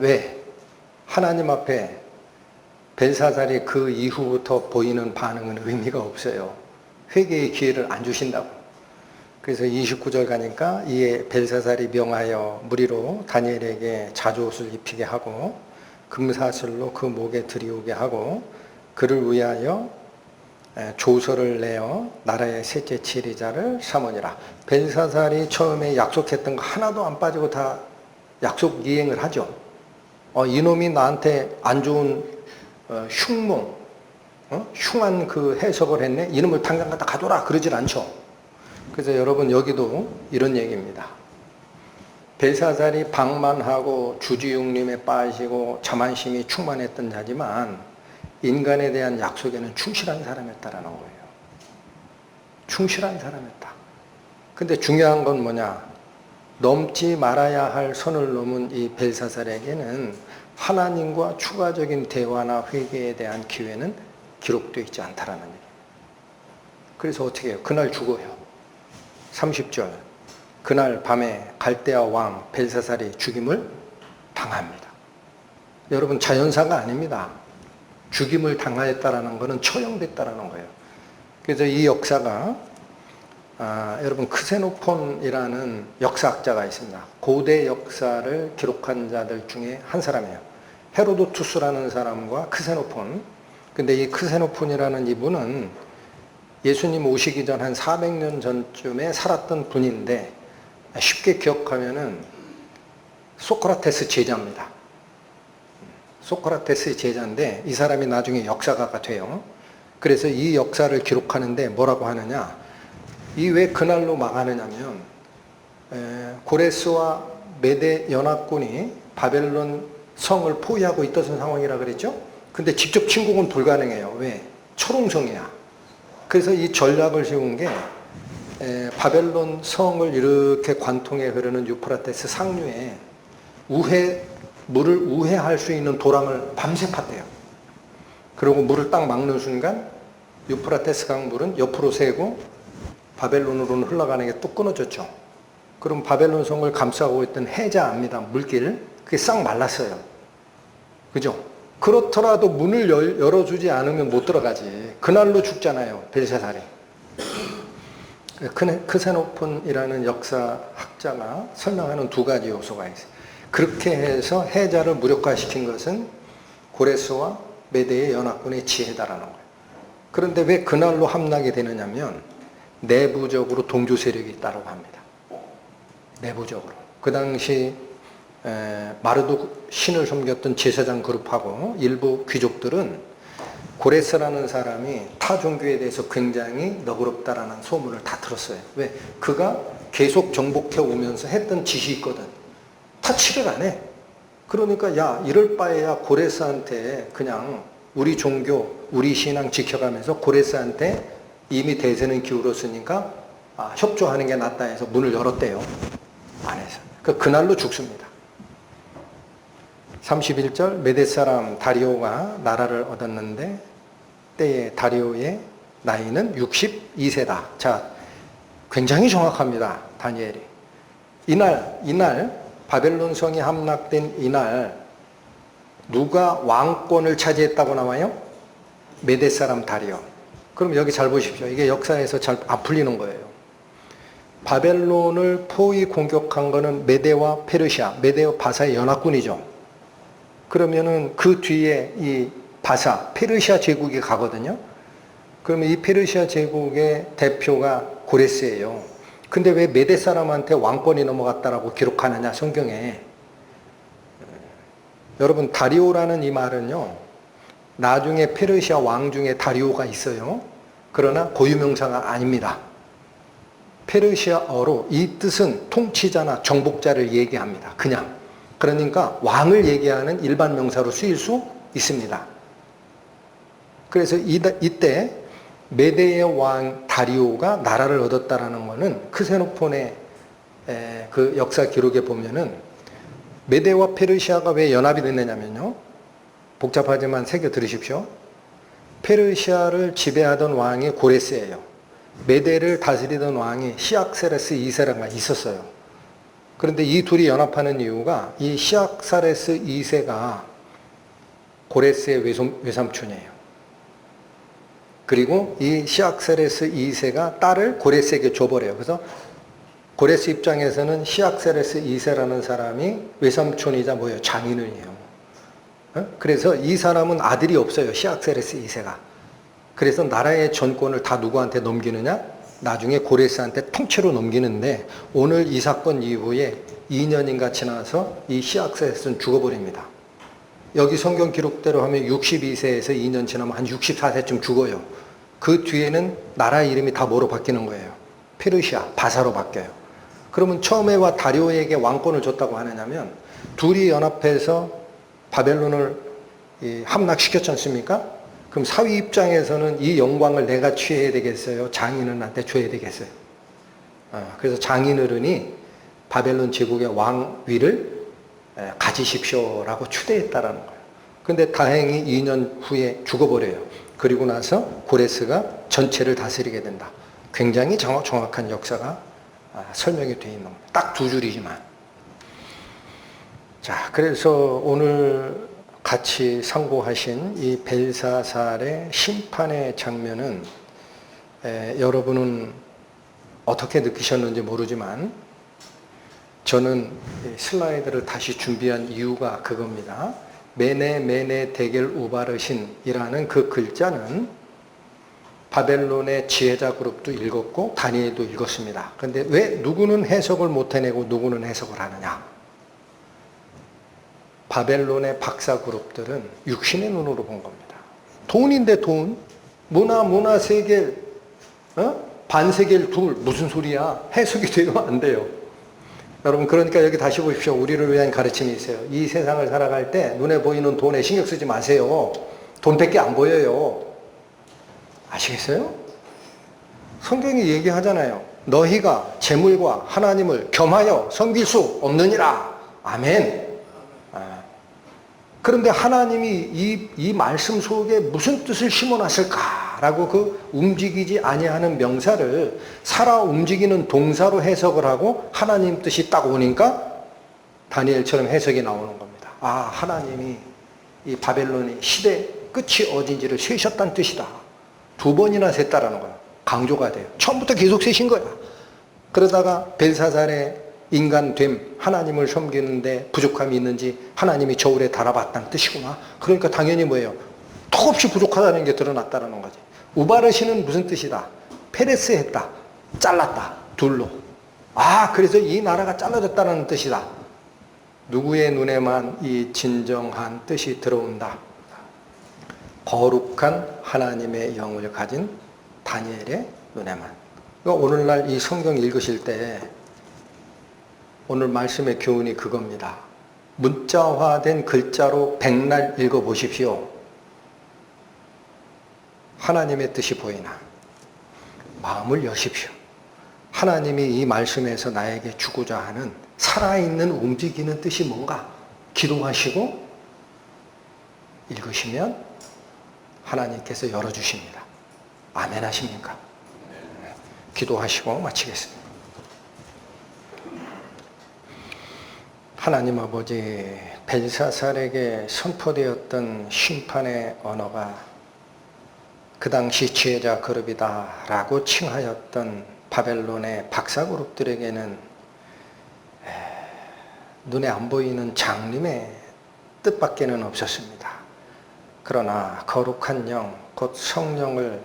왜? 하나님 앞에 벨사살이 그 이후부터 보이는 반응은 의미가 없어요. 회개의 기회를 안 주신다고. 그래서 29절 가니까 이에 벨사살이 명하여 무리로 다니엘에게 자주옷을 입히게 하고 금사슬로 그 목에 들이우게 하고 그를 위하여 조서를 내어 나라의 셋째 지리자를 삼으니라. 벨사살이 처음에 약속했던 거 하나도 안 빠지고 다 약속 이행을 하죠. 이놈이 나한테 안 좋은 흉몽, 흉한 그 해석을 했네. 이놈을 당장 갖다 가둬라. 그러질 않죠. 그래서 여러분, 여기도 이런 얘기입니다. 벨사살이 방만하고 주지육림에 빠지고 자만심이 충만했던 자지만 인간에 대한 약속에는 충실한 사람이었다라는 거예요. 충실한 사람이었다. 근데 중요한 건 뭐냐? 넘지 말아야 할 선을 넘은 이 벨사살에게는 하나님과 추가적인 대화나 회개에 대한 기회는 기록되어 있지 않다라는 얘기예요. 그래서 어떻게 해요? 그날 죽어요. 30절. 그날 밤에 갈대아 왕 벨사살이 죽임을 당합니다. 여러분, 자연사가 아닙니다. 죽임을 당하였다라는 것은 처형됐다라는 거예요. 그래서 이 역사가 여러분 크세노폰이라는 역사학자가 있습니다. 고대 역사를 기록한 자들 중에 한 사람이에요. 헤로도투스라는 사람과 크세노폰. 근데 이 크세노폰이라는 이분은 예수님 오시기 전 한 400년 전쯤에 살았던 분인데 쉽게 기억하면은 소크라테스 제자입니다. 소크라테스의 제자인데 이 사람이 나중에 역사가가 돼요. 그래서 이 역사를 기록하는데 뭐라고 하느냐, 이 왜 그날로 망하느냐면 고레스와 메데 연합군이 바벨론 성을 포위하고 있던 상황이라 그랬죠. 근데 직접 침공은 불가능해요. 왜? 초롱성이야. 그래서 이 전략을 세운 게 바벨론 성을 이렇게 관통해 흐르는 유프라테스 상류에 물을 우회할 수 있는 도랑을 밤새 팠대요. 그리고 물을 딱 막는 순간 유프라테스 강물은 옆으로 새고 바벨론으로는 흘러가는 게 또 끊어졌죠. 그럼 바벨론 성을 감싸고 있던 해자입니다. 물길. 그게 싹 말랐어요. 그죠? 그렇더라도 문을 열어주지 않으면 못 들어가지. 그날로 죽잖아요. 벨사살이. 크세노폰이라는 역사학자가 설명하는 두 가지 요소가 있어요. 그렇게 해서 해자를 무력화시킨 것은 고레스와 메데의 연합군의 지혜다라는 거예요. 그런데 왜 그날로 함락이 되느냐면 내부적으로 동조 세력이 있다고 합니다. 내부적으로. 그 당시 마르둑 신을 섬겼던 제사장 그룹하고 일부 귀족들은 고레스라는 사람이 타 종교에 대해서 굉장히 너그럽다라는 소문을 다 들었어요. 왜? 그가 계속 정복해 오면서 했던 짓이 있거든. 타치를 안 해. 그러니까 야, 이럴 바에야 고레스한테 그냥 우리 종교, 우리 신앙 지켜가면서 고레스한테 이미 대세는 기울었으니까 협조하는 게 낫다 해서 문을 열었대요. 안에서. 그날로 죽습니다. 31절 메데 사람 다리오가 나라를 얻었는데 때에 다리오의 나이는 62세다. 자, 굉장히 정확합니다. 다니엘이. 이날 바벨론 성이 함락된 이날 누가 왕권을 차지했다고 나와요? 메데 사람 다리오. 그럼 여기 잘 보십시오. 이게 역사에서 잘 안 풀리는 거예요. 바벨론을 포위 공격한 거는 메데와 페르시아, 메데와 바사의 연합군이죠. 그러면은 그 뒤에 이 바사, 페르시아 제국이 가거든요. 그러면 이 페르시아 제국의 대표가 고레스예요. 근데 왜 메데 사람한테 왕권이 넘어갔다라고 기록하느냐, 성경에. 여러분, 다리오라는 이 말은요, 나중에 페르시아 왕 중에 다리오가 있어요. 그러나 고유명사가 아닙니다. 페르시아어로 이 뜻은 통치자나 정복자를 얘기합니다. 그냥. 그러니까 왕을 얘기하는 일반 명사로 쓰일 수 있습니다. 그래서 이때 메데의 왕 다리오가 나라를 얻었다라는 것은 크세노폰의 그 역사 기록에 보면은 메데와 페르시아가 왜 연합이 됐느냐면요. 복잡하지만 새겨 들으십시오. 페르시아를 지배하던 왕이 고레스예요. 메데를 다스리던 왕이 시악세레스 2세라가 있었어요. 그런데 이 둘이 연합하는 이유가 이 시악사레스 2세가 고레스의 외삼촌이에요. 그리고 이 시악세레스 2세가 딸을 고레스에게 줘버려요. 그래서 고레스 입장에서는 시악세레스 2세라는 사람이 외삼촌이자 뭐예요? 장인어른이에요. 그래서 이 사람은 아들이 없어요. 시악세레스 2세가. 그래서 나라의 전권을 다 누구한테 넘기느냐? 나중에 고레스한테 통째로 넘기는데 오늘 이 사건 이후에 2년인가 지나서 이 시악세레스는 죽어버립니다. 여기 성경 기록대로 하면 62세에서 2년 지나면 한 64세쯤 죽어요. 그 뒤에는 나라 이름이 다 뭐로 바뀌는 거예요? 페르시아, 바사로 바뀌어요. 그러면 처음에 와 다리오에게 왕권을 줬다고 하느냐면 둘이 연합해서 바벨론을 함락시켰지 않습니까? 그럼 사위 입장에서는 이 영광을 내가 취해야 되겠어요? 장인어른한테 줘야 되겠어요? 그래서 장인어른이 바벨론 제국의 왕위를 가지십시오라고 추대했다라는 거예요. 근데 다행히 2년 후에 죽어버려요. 그리고 나서 고레스가 전체를 다스리게 된다. 굉장히 정확한 역사가 설명이 되어 있는 겁니다. 딱 두 줄이지만. 자, 그래서 오늘 같이 상고하신 이 벨사살의 심판의 장면은 여러분은 어떻게 느끼셨는지 모르지만 저는 슬라이드를 다시 준비한 이유가 그겁니다. 메네 데겔 우바르신이라는 그 글자는 바벨론의 지혜자 그룹도 읽었고 다니엘도 읽었습니다. 그런데 왜 누구는 해석을 못 해내고 누구는 해석을 하느냐? 바벨론의 박사 그룹들은 육신의 눈으로 본 겁니다. 돈인데 돈, 문화 세겔, 반세겔 둘 무슨 소리야? 해석이 돼요, 안 돼요? 여러분 그러니까 여기 다시 보십시오. 우리를 위한 가르침이 있어요. 이 세상을 살아갈 때 눈에 보이는 돈에 신경 쓰지 마세요. 돈밖에 안 보여요. 아시겠어요? 성경이 얘기하잖아요. 너희가 재물과 하나님을 겸하여 섬길 수 없느니라. 아멘. 그런데 하나님이 이 말씀 속에 무슨 뜻을 심어놨을까라고 그 움직이지 아니하는 명사를 살아 움직이는 동사로 해석을 하고 하나님 뜻이 딱 오니까 다니엘처럼 해석이 나오는 겁니다. 아, 하나님이 이 바벨론이 시대 끝이 어딘지를 세셨다는 뜻이다. 두 번이나 셌다라는 거야. 강조가 돼요. 처음부터 계속 세신 거야. 그러다가 벨사살의 인간됨, 하나님을 섬기는데 부족함이 있는지 하나님이 저울에 달아봤다는 뜻이구나. 그러니까 당연히 뭐예요? 턱없이 부족하다는 게 드러났다는 거지. 우바르시는 무슨 뜻이다? 페레스 했다. 잘랐다. 둘로. 아, 그래서 이 나라가 잘라졌다는 뜻이다. 누구의 눈에만 이 진정한 뜻이 들어온다? 거룩한 하나님의 영을 가진 다니엘의 눈에만. 그러니까 오늘날 이 성경 읽으실 때 오늘 말씀의 교훈이 그겁니다. 문자화된 글자로 백날 읽어보십시오. 하나님의 뜻이 보이나? 마음을 여십시오. 하나님이 이 말씀에서 나에게 주고자 하는 살아있는 움직이는 뜻이 뭔가? 기도하시고 읽으시면 하나님께서 열어주십니다. 아멘 하십니까? 기도하시고 마치겠습니다. 하나님 아버지, 벨사살에게 선포되었던 심판의 언어가 그 당시 지혜자 그룹이다 라고 칭하였던 바벨론의 박사 그룹들에게는 눈에 안 보이는 장림의 뜻밖에는 없었습니다. 그러나 거룩한 영, 곧 성령을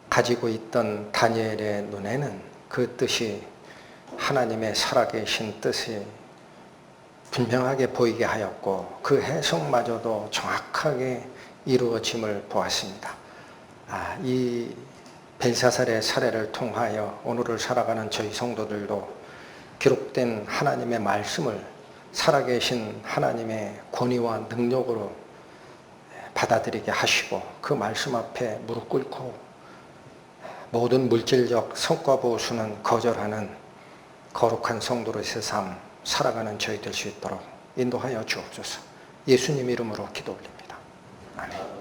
가지고 있던 다니엘의 눈에는 그 뜻이 하나님의 살아계신 뜻이 분명하게 보이게 하였고 그 해석마저도 정확하게 이루어짐을 보았습니다. 이 벨사살의 사례를 통하여 오늘을 살아가는 저희 성도들도 기록된 하나님의 말씀을 살아계신 하나님의 권위와 능력으로 받아들이게 하시고 그 말씀 앞에 무릎 꿇고 모든 물질적 성과 보수는 거절하는 거룩한 성도로서의 삶 살아가는 저희 될 수 있도록 인도하여 주옵소서. 예수님 이름으로 기도 올립니다. 아멘.